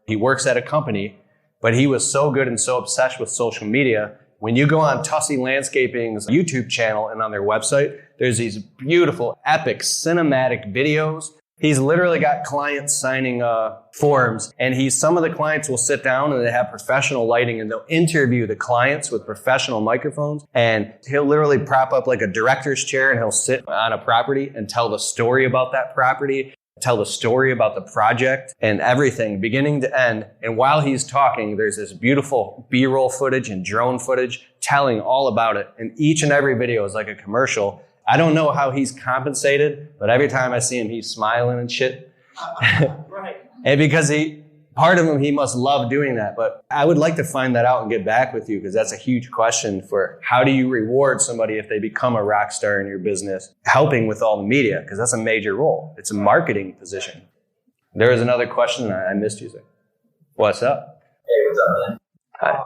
[SPEAKER 3] he works at a company, but he was so good and so obsessed with social media. When you go on Tussy Landscaping's YouTube channel and on their website, there's these beautiful, epic, cinematic videos. He's literally got clients signing forms, and some of the clients will sit down and they have professional lighting and they'll interview the clients with professional microphones, and he'll literally prop up like a director's chair and he'll sit on a property and tell the story about that property, tell the story about the project and everything beginning to end. And while he's talking, there's this beautiful B-roll footage and drone footage telling all about it. And each and every video is like a commercial. I don't know how he's compensated, but every time I see him, he's smiling and shit.
[SPEAKER 8] Right.
[SPEAKER 3] And because part of him, he must love doing that. But I would like to find that out and get back with you, because that's a huge question for how do you reward somebody if they become a rock star in your business, helping with all the media, because that's a major role. It's a marketing position. There was another question I missed you. What's up?
[SPEAKER 9] Hey, what's up, man?
[SPEAKER 3] Hi.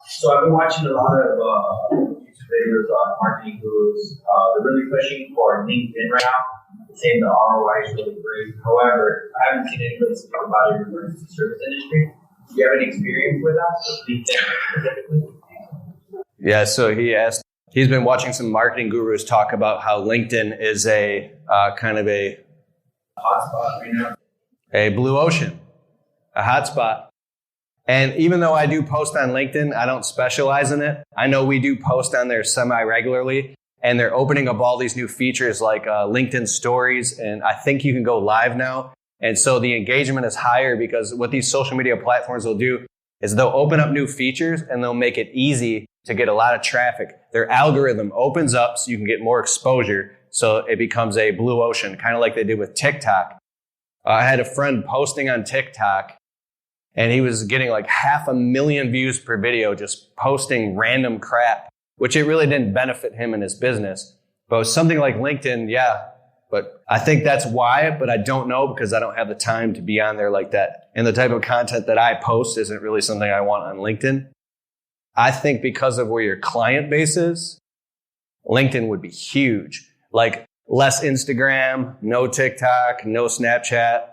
[SPEAKER 9] So I've been watching a lot of YouTube videos on marketing gurus. They're really pushing for LinkedIn right now, saying the ROI is really great. However, I haven't seen anybody speak about it in the service industry. Do you have any experience with that? LinkedIn specifically?
[SPEAKER 3] Yeah, so he's been watching some marketing gurus talk about how LinkedIn is a kind of a
[SPEAKER 9] hotspot right now.
[SPEAKER 3] A blue ocean, a hotspot. And even though I do post on LinkedIn, I don't specialize in it. I know we do post on there semi-regularly, and they're opening up all these new features like LinkedIn stories, and I think you can go live now. And so the engagement is higher, because what these social media platforms will do is they'll open up new features and they'll make it easy to get a lot of traffic. Their algorithm opens up so you can get more exposure, so it becomes a blue ocean, kind of like they did with TikTok. I had a friend posting on TikTok, and he was getting like 500,000 views per video, just posting random crap, which it really didn't benefit him in his business. But with something like LinkedIn, yeah. But I think that's why, but I don't know, because I don't have the time to be on there like that. And the type of content that I post isn't really something I want on LinkedIn. I think because of where your client base is, LinkedIn would be huge. Like less Instagram, no TikTok, no Snapchat,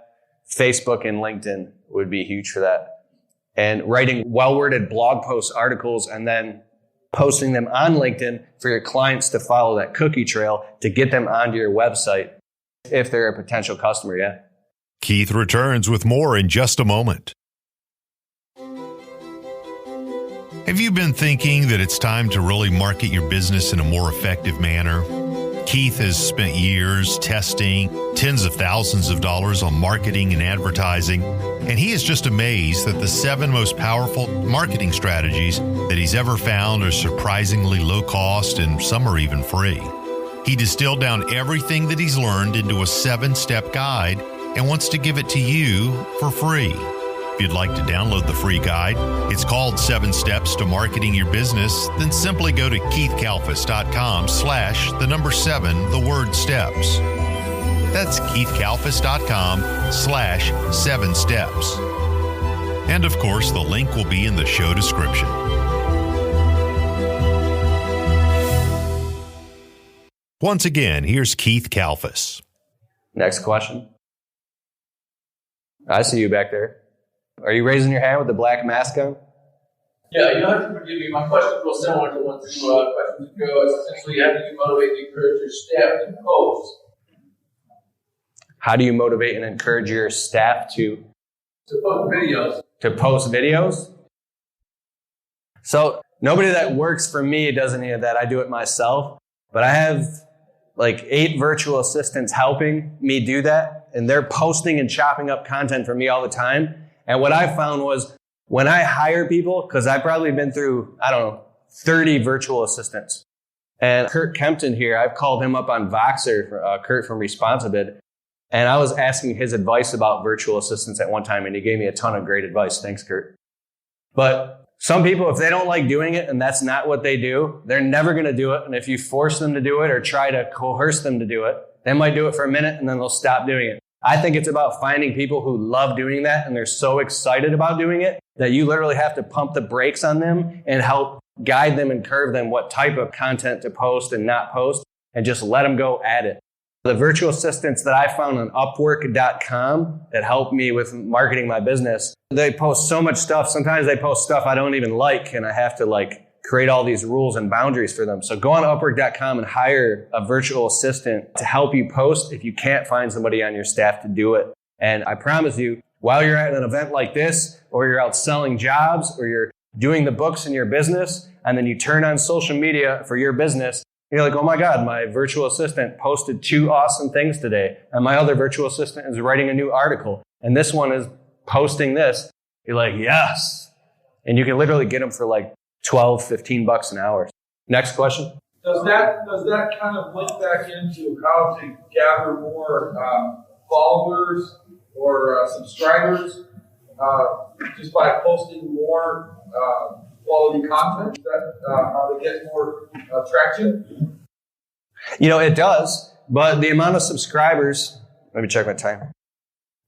[SPEAKER 3] Facebook and LinkedIn would be huge for that. And writing well-worded blog posts, articles, and then posting them on LinkedIn for your clients to follow that cookie trail to get them onto your website if they're a potential customer, yeah.
[SPEAKER 1] Keith returns with more in just a moment. Have you been thinking that it's time to really market your business in a more effective manner? Keith has spent years testing tens of thousands of dollars on marketing and advertising, and he is just amazed that the 7 most powerful marketing strategies that he's ever found are surprisingly low cost and some are even free. He distilled down everything that he's learned into a 7-step guide and wants to give it to you for free. If you'd like to download the free guide, it's called 7 Steps to Marketing Your Business, then simply go to keithkalfas.com/7steps. That's keithkalfas.com/7steps. And of course, the link will be in the show description. Once again, here's Keith Kalfas.
[SPEAKER 3] Next question. I see you back there. Are you raising your hand with the black mask on?
[SPEAKER 6] Yeah, you don't have to forgive me. My question was similar to one questions ago. It's essentially, how do you motivate and encourage your staff to post?
[SPEAKER 3] How do you motivate and encourage your staff to
[SPEAKER 6] post videos?
[SPEAKER 3] To post videos? So nobody that works for me does any of that. I do it myself. But I have like 8 virtual assistants helping me do that. And they're posting and chopping up content for me all the time. And what I found was when I hire people, because I've probably been through, 30 virtual assistants. And Kurt Kempton here, I've called him up on Voxer, Kurt from Responsibid. And I was asking his advice about virtual assistants at one time, and he gave me a ton of great advice. Thanks, Kurt. But some people, if they don't like doing it and that's not what they do, they're never going to do it. And if you force them to do it or try to coerce them to do it, they might do it for a minute and then they'll stop doing it. I think it's about finding people who love doing that and they're so excited about doing it that you literally have to pump the brakes on them and help guide them and curve them what type of content to post and not post and just let them go at it. The virtual assistants that I found on Upwork.com that help me with marketing my business, they post so much stuff. Sometimes they post stuff I don't even like and I have to create all these rules and boundaries for them. So go on Upwork.com and hire a virtual assistant to help you post if you can't find somebody on your staff to do it. And I promise you, while you're at an event like this, or you're out selling jobs, or you're doing the books in your business, and then you turn on social media for your business, you're like, oh my God, my virtual assistant posted 2 awesome things today. And my other virtual assistant is writing a new article. And this one is posting this. You're like, yes. And you can literally get them for $12-15 an hour. Next question.
[SPEAKER 6] Does that kind of link back into how to gather more followers or subscribers just by posting more quality content? Is that how to get more traction?
[SPEAKER 3] It does, but the amount of subscribers, let me check my time.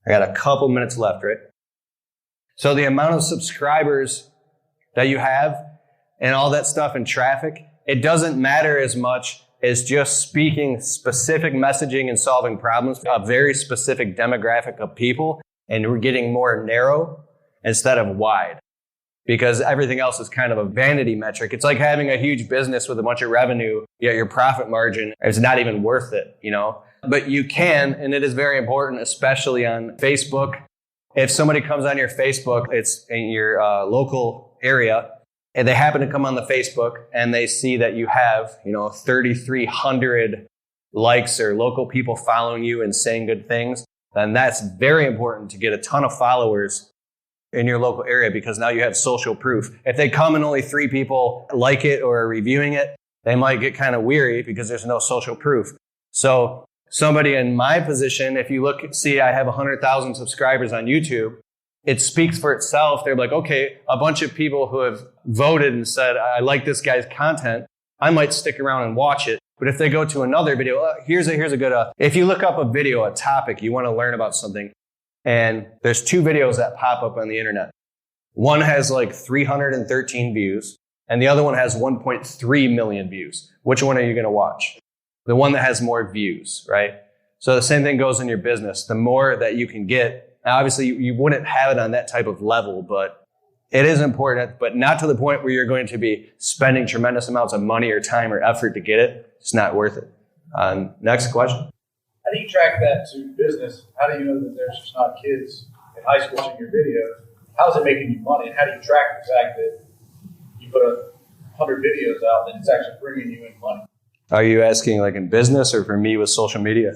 [SPEAKER 3] I got a couple minutes left, right? So the amount of subscribers that you have and all that stuff and traffic, it doesn't matter as much as just speaking specific messaging and solving problems for a very specific demographic of people, and we're getting more narrow instead of wide. Because everything else is kind of a vanity metric. It's like having a huge business with a bunch of revenue, yet your profit margin is not even worth it, But you can, and it is very important, especially on Facebook. If somebody comes on your Facebook, it's in your local area, and they happen to come on the Facebook and they see that you have, 3,300 likes or local people following you and saying good things, then that's very important to get a ton of followers in your local area because now you have social proof. If they come and only 3 people like it or are reviewing it, they might get kind of weary because there's no social proof. So somebody in my position, if you see I have 100,000 subscribers on YouTube, it speaks for itself. They're like, okay, a bunch of people who have voted and said, I like this guy's content, I might stick around and watch it. But if they go to another video, here's a good, if you look up a video, a topic, you want to learn about something, and there's 2 videos that pop up on the internet. One has 313 views, and the other one has 1.3 million views. Which one are you going to watch? The one that has more views, right? So the same thing goes in your business. The more that you can get, now obviously you wouldn't have it on that type of level, but It is important, but not to the point where you're going to be spending tremendous amounts of money or time or effort to get it. It's not worth it. Next question.
[SPEAKER 10] How do you track that to business? How do you know that there's just not kids in high school watching your videos? How is it making you money? And how do you track the fact that you put 100 videos out and it's actually bringing you in money?
[SPEAKER 3] Are you asking like in business or for me with social media?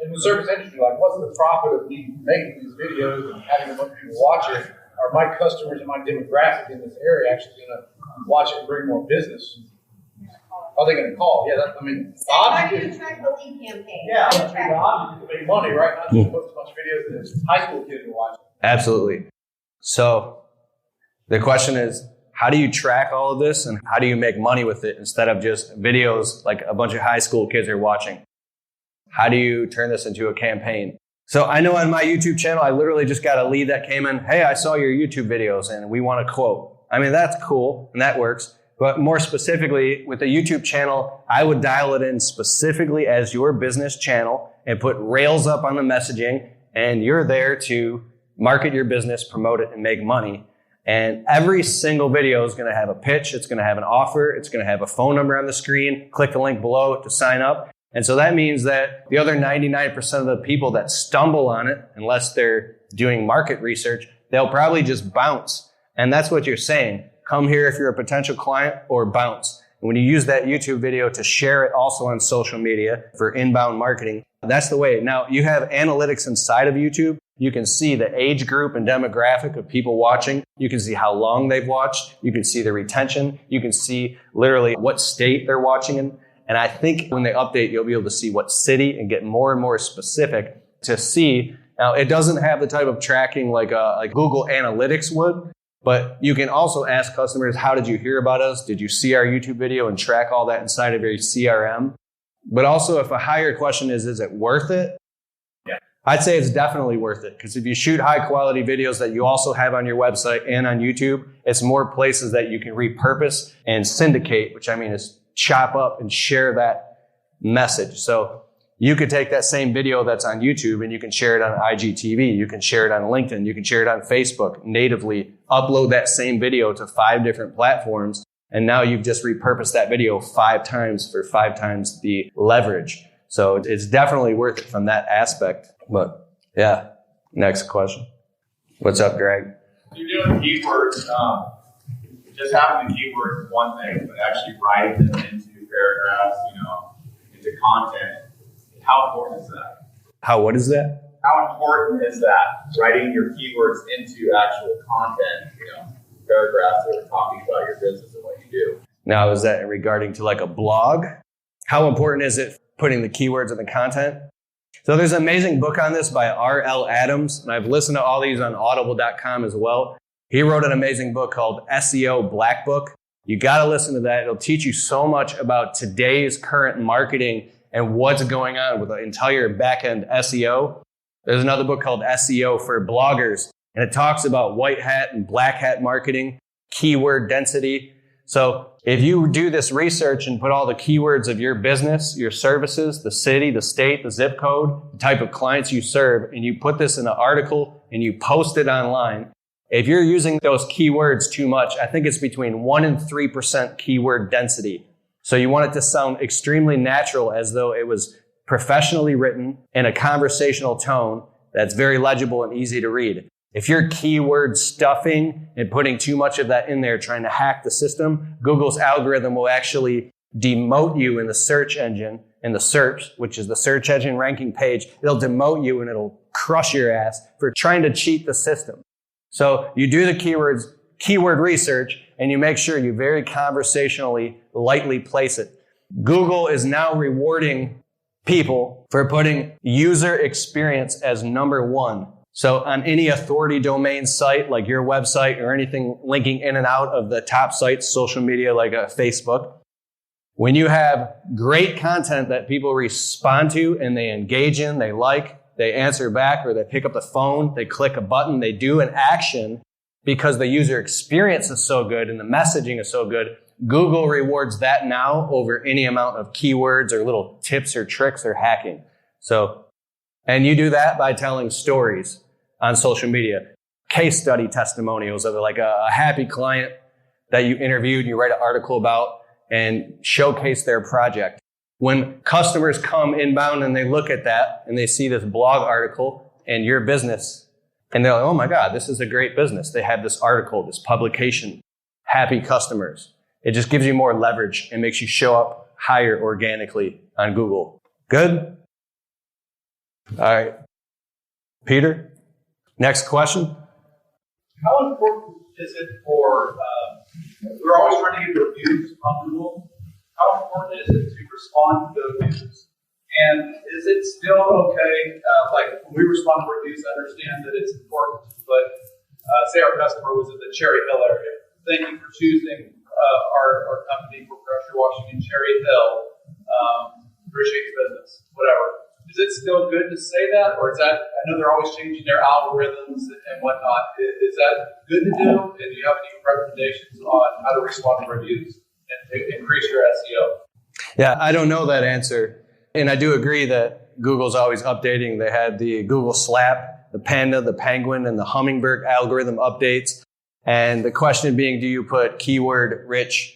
[SPEAKER 10] In the service industry, like what's the profit of me making these videos and having a bunch of people watch it? Are my customers and my demographic in this area actually going to watch it and bring more business? Are they going to call? Yeah, how do you
[SPEAKER 5] track the lead campaign?
[SPEAKER 10] Yeah, the object is to make money, right? Not just post a bunch of videos that high school kids are watching.
[SPEAKER 3] Absolutely. So the question is, how do you track all of this and how do you make money with it instead of just videos like a bunch of high school kids are watching? How do you turn this into a campaign? So I know on my YouTube channel, I literally just got a lead that came in. Hey, I saw your YouTube videos and we want a quote. I mean, that's cool and that works. But more specifically with the YouTube channel, I would dial it in specifically as your business channel and put rails up on the messaging, and you're there to market your business, promote it, and make money. And every single video is going to have a pitch. It's going to have an offer. It's going to have a phone number on the screen. Click the link below to sign up. And so that means that the other 99% of the people that stumble on it, unless they're doing market research, they'll probably just bounce. And that's what you're saying. Come here if you're a potential client, or bounce. And when you use that YouTube video to share it also on social media for inbound marketing, that's the way. Now, you have analytics inside of YouTube. You can see the age group and demographic of people watching. You can see how long they've watched. You can see the retention. You can see literally what state they're watching in. And I think when they update, you'll be able to see what city and get more and more specific to see. Now, it doesn't have the type of tracking like Google Analytics would, but you can also ask customers, how did you hear about us? Did you see our YouTube video, and track all that inside of your CRM? But also, if a higher question is it worth it? Yeah, I'd say it's definitely worth it, because if you shoot high quality videos that you also have on your website and on YouTube, it's more places that you can repurpose and syndicate, which I mean is chop up and share that message. So you could take that same video that's on YouTube and you can share it on IGTV. You can share it on LinkedIn. You can share it on Facebook natively, upload that same video to 5 different platforms. And now you've just repurposed that video 5 times for 5 times the leverage. So it's definitely worth it from that aspect. But yeah, next question. What's up, Greg?
[SPEAKER 7] You're doing keywords. Just having the keywords is one thing, but actually writing them into paragraphs, into content. How important is that?
[SPEAKER 3] What is that?
[SPEAKER 7] How important is that? Writing your keywords into actual content, paragraphs that are talking about your business and what you do.
[SPEAKER 3] Now, is that regarding to like a blog? How important is it putting the keywords in the content? So there's an amazing book on this by R.L. Adams, and I've listened to all these on audible.com as well. He wrote an amazing book called SEO Black Book. You got to listen to that. It'll teach you so much about today's current marketing and what's going on with the entire back-end SEO. There's another book called SEO for Bloggers, and it talks about white hat and black hat marketing, keyword density. So if you do this research and put all the keywords of your business, your services, the city, the state, the zip code, the type of clients you serve, and you put this in an article and you post it online, if you're using those keywords too much, I think it's between 1% and 3% keyword density. So you want it to sound extremely natural, as though it was professionally written in a conversational tone that's very legible and easy to read. If you're keyword stuffing and putting too much of that in there, trying to hack the system, Google's algorithm will actually demote you in the search engine, in the SERPs, which is the search engine ranking page. It'll demote you and it'll crush your ass for trying to cheat the system. So you do the keyword research, and you make sure you very conversationally, lightly place it. Google is now rewarding people for putting user experience as number 1. So on any authority domain site, like your website or anything linking in and out of the top sites, social media like Facebook, when you have great content that people respond to and they engage in, they like, they answer back, or they pick up the phone, they click a button, they do an action, because the user experience is so good and the messaging is so good, Google rewards that now over any amount of keywords or little tips or tricks or hacking. So, and you do that by telling stories on social media. case study testimonials of like a happy client that you interviewed and you write an article about and showcase their project. When customers come inbound and they look at that and they see this blog article and your business and they're like, oh my God, this is a great business. They have this article, this publication, happy customers. It just gives you more leverage and makes you show up higher organically on Google. Good? All right. Peter, next question.
[SPEAKER 11] How important is it for, we're always trying to get reviews on Google. How important is it to respond to those reviews? And is it still okay, like when we respond to reviews, I understand that it's important, but say our customer was in the Cherry Hill area. Thank you for choosing our company for pressure washing in Cherry Hill. Appreciate your business, whatever. Is it still good to say that, or is that, I know they're always changing their algorithms and whatnot. Is that good to do? And do you have any recommendations on how to respond to reviews and increase your SEO?
[SPEAKER 3] Yeah, I don't know that answer. And I do agree that Google's always updating. They had the Google Slap, the Panda, the Penguin, and the Hummingbird algorithm updates. And the question being, do you put keyword-rich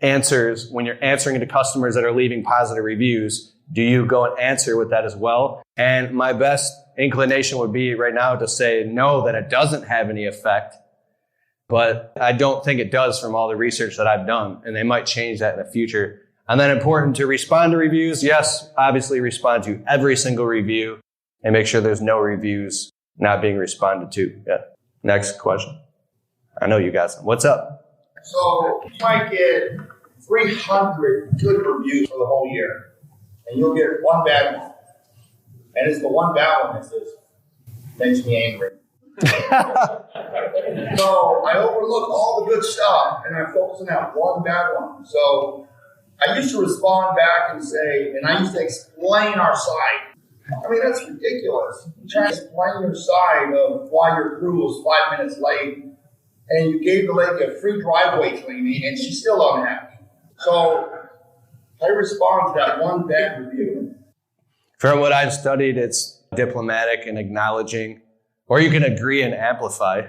[SPEAKER 3] answers when you're answering to customers that are leaving positive reviews? Do you go and answer with that as well? And my best inclination would be right now to say no, that it doesn't have any effect. But I don't think it does from all the research that I've done. And they might change that in the future. And then important to respond to reviews. Yes, obviously respond to every single review and make sure there's no reviews not being responded to. Yeah. Next question. I know you got some. What's up?
[SPEAKER 2] So you might get 300 good reviews for the whole year. And you'll get one bad one. And it's the one bad one that says, makes me angry. So I overlook all the good stuff and I focus on that one bad one. So I used to respond back and say, and I used to explain our site. I mean, that's ridiculous. You try to explain your side of why your crew was 5 minutes late and you gave the lady a free driveway cleaning and she's still unhappy. So I respond to that one bad review.
[SPEAKER 3] From what I've studied, it's diplomatic and acknowledging, or you can agree and amplify.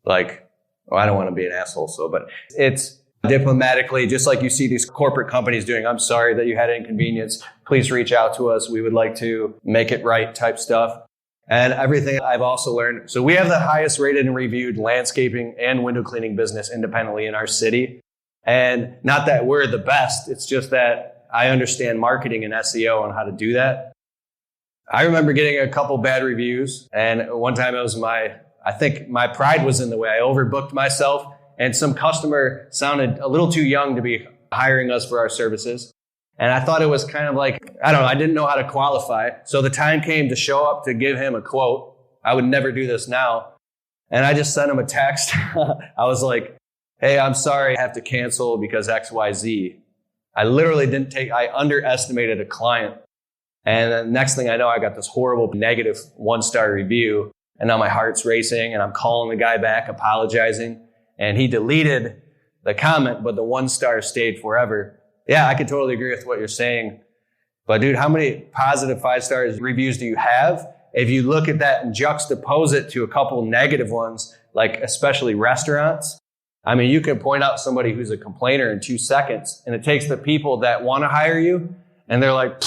[SPEAKER 3] Like, well, I don't want to be an asshole, but it's diplomatically, just like you see these corporate companies doing, I'm sorry that you had inconvenience. Please reach out to us. We would like to make it right type stuff. And everything I've also learned. So we have the highest rated and reviewed landscaping and window cleaning business independently in our city. And not that we're the best, it's just that I understand marketing and SEO and how to do that. I remember getting a couple bad reviews, and one time it was I think my pride was in the way. I overbooked myself, and some customer sounded a little too young to be hiring us for our services. And I thought it was kind of like, I don't know, I didn't know how to qualify. So the time came to show up to give him a quote. I would never do this now. And I just sent him a text. I was like, hey, I'm sorry, I have to cancel because XYZ. I literally I underestimated a client. And the next thing I know, I got this horrible negative 1-star review. And now my heart's racing and I'm calling the guy back, apologizing. And he deleted the comment, but the 1-star stayed forever. Yeah, I could totally agree with what you're saying. But dude, how many positive 5-star reviews do you have? If you look at that and juxtapose it to a couple negative ones, like especially restaurants, I mean, you can point out somebody who's a complainer in 2 seconds, and it takes the people that want to hire you, and they're like,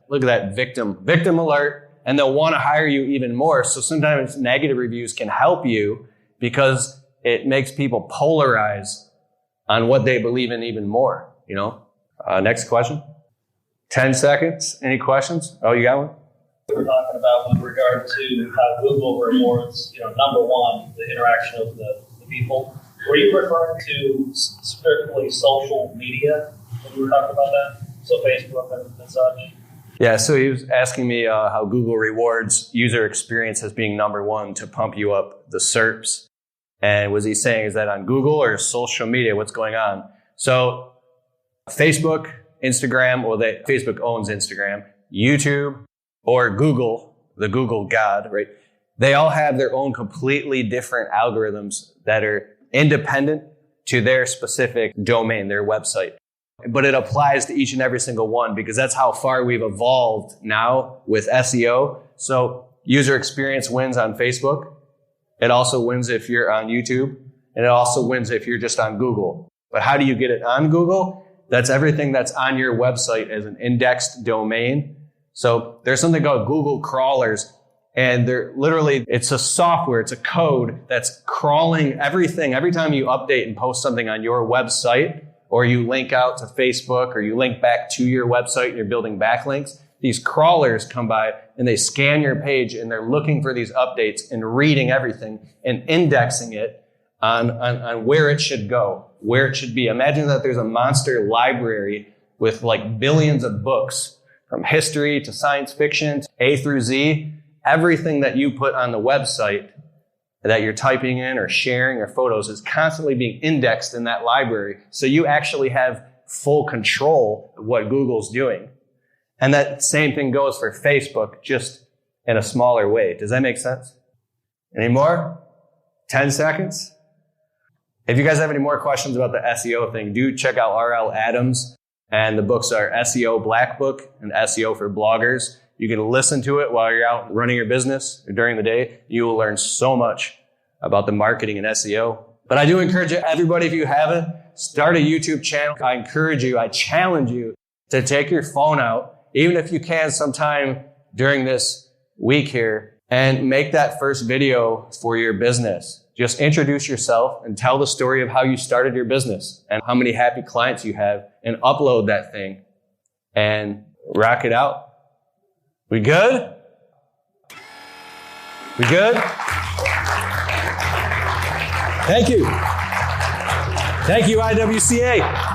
[SPEAKER 3] look at that victim alert, and they'll want to hire you even more. So sometimes negative reviews can help you because it makes people polarize on what they believe in even more, you know? Next question. 10 seconds. Any questions? Oh, you got one?
[SPEAKER 12] We were talking about with regard to how Google rewards, number one, the interaction of the people. Were you referring to strictly social media when you were talking about that? So Facebook and such?
[SPEAKER 3] Yeah, so he was asking me how Google rewards user experience as being number one to pump you up the SERPs. And was he saying, is that on Google or social media? What's going on? So Facebook, Instagram, Facebook owns Instagram, YouTube, or Google, the Google God, right? They all have their own completely different algorithms that are independent to their specific domain, their website. But it applies to each and every single one because that's how far we've evolved now with SEO. So user experience wins on Facebook. It also wins if you're on YouTube, and it also wins if you're just on Google. But how do you get it on Google? That's everything that's on your website as an indexed domain. So there's something called Google crawlers, and they're literally, it's a software, it's a code that's crawling everything. Every time you update and post something on your website, or you link out to Facebook, or you link back to your website and you're building backlinks, these crawlers come by and they scan your page and they're looking for these updates and reading everything and indexing it on where it should go, where it should be. Imagine that there's a monster library with like billions of books from history to science fiction, A through Z. Everything that you put on the website that you're typing in or sharing or photos is constantly being indexed in that library. So you actually have full control of what Google's doing. And that same thing goes for Facebook, just in a smaller way. Does that make sense? Any more? 10 seconds? If you guys have any more questions about the SEO thing, do check out R.L. Adams. And the books are SEO Black Book and SEO for Bloggers. You can listen to it while you're out running your business or during the day. You will learn so much about the marketing and SEO. But I do encourage everybody, if you haven't, start a YouTube channel. I encourage you, I challenge you to take your phone out, even if you can sometime during this week here, and make that first video for your business. Just introduce yourself and tell the story of how you started your business and how many happy clients you have, and upload that thing and rock it out. We good? We good? Thank you. Thank you, IWCA.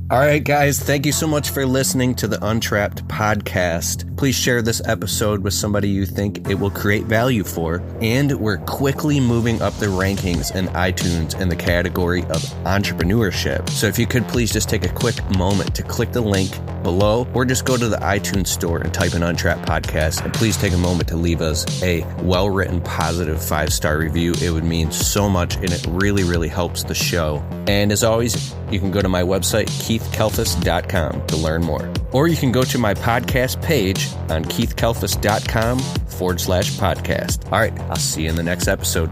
[SPEAKER 3] All right, guys, thank you so much for listening to the Untrapped podcast. Please share this episode with somebody you think it will create value for. And we're quickly moving up the rankings in iTunes in the category of entrepreneurship. So if you could please just take a quick moment to click the link below, or just go to the iTunes store and type in Untrapped podcast. And please take a moment to leave us a well-written, positive 5-star review. It would mean so much, and it really, really helps the show. And as always, you can go to my website, KeithKalfas.com, to learn more. Or you can go to my podcast page on KeithKalfas.com/podcast. All right, I'll see you in the next episode.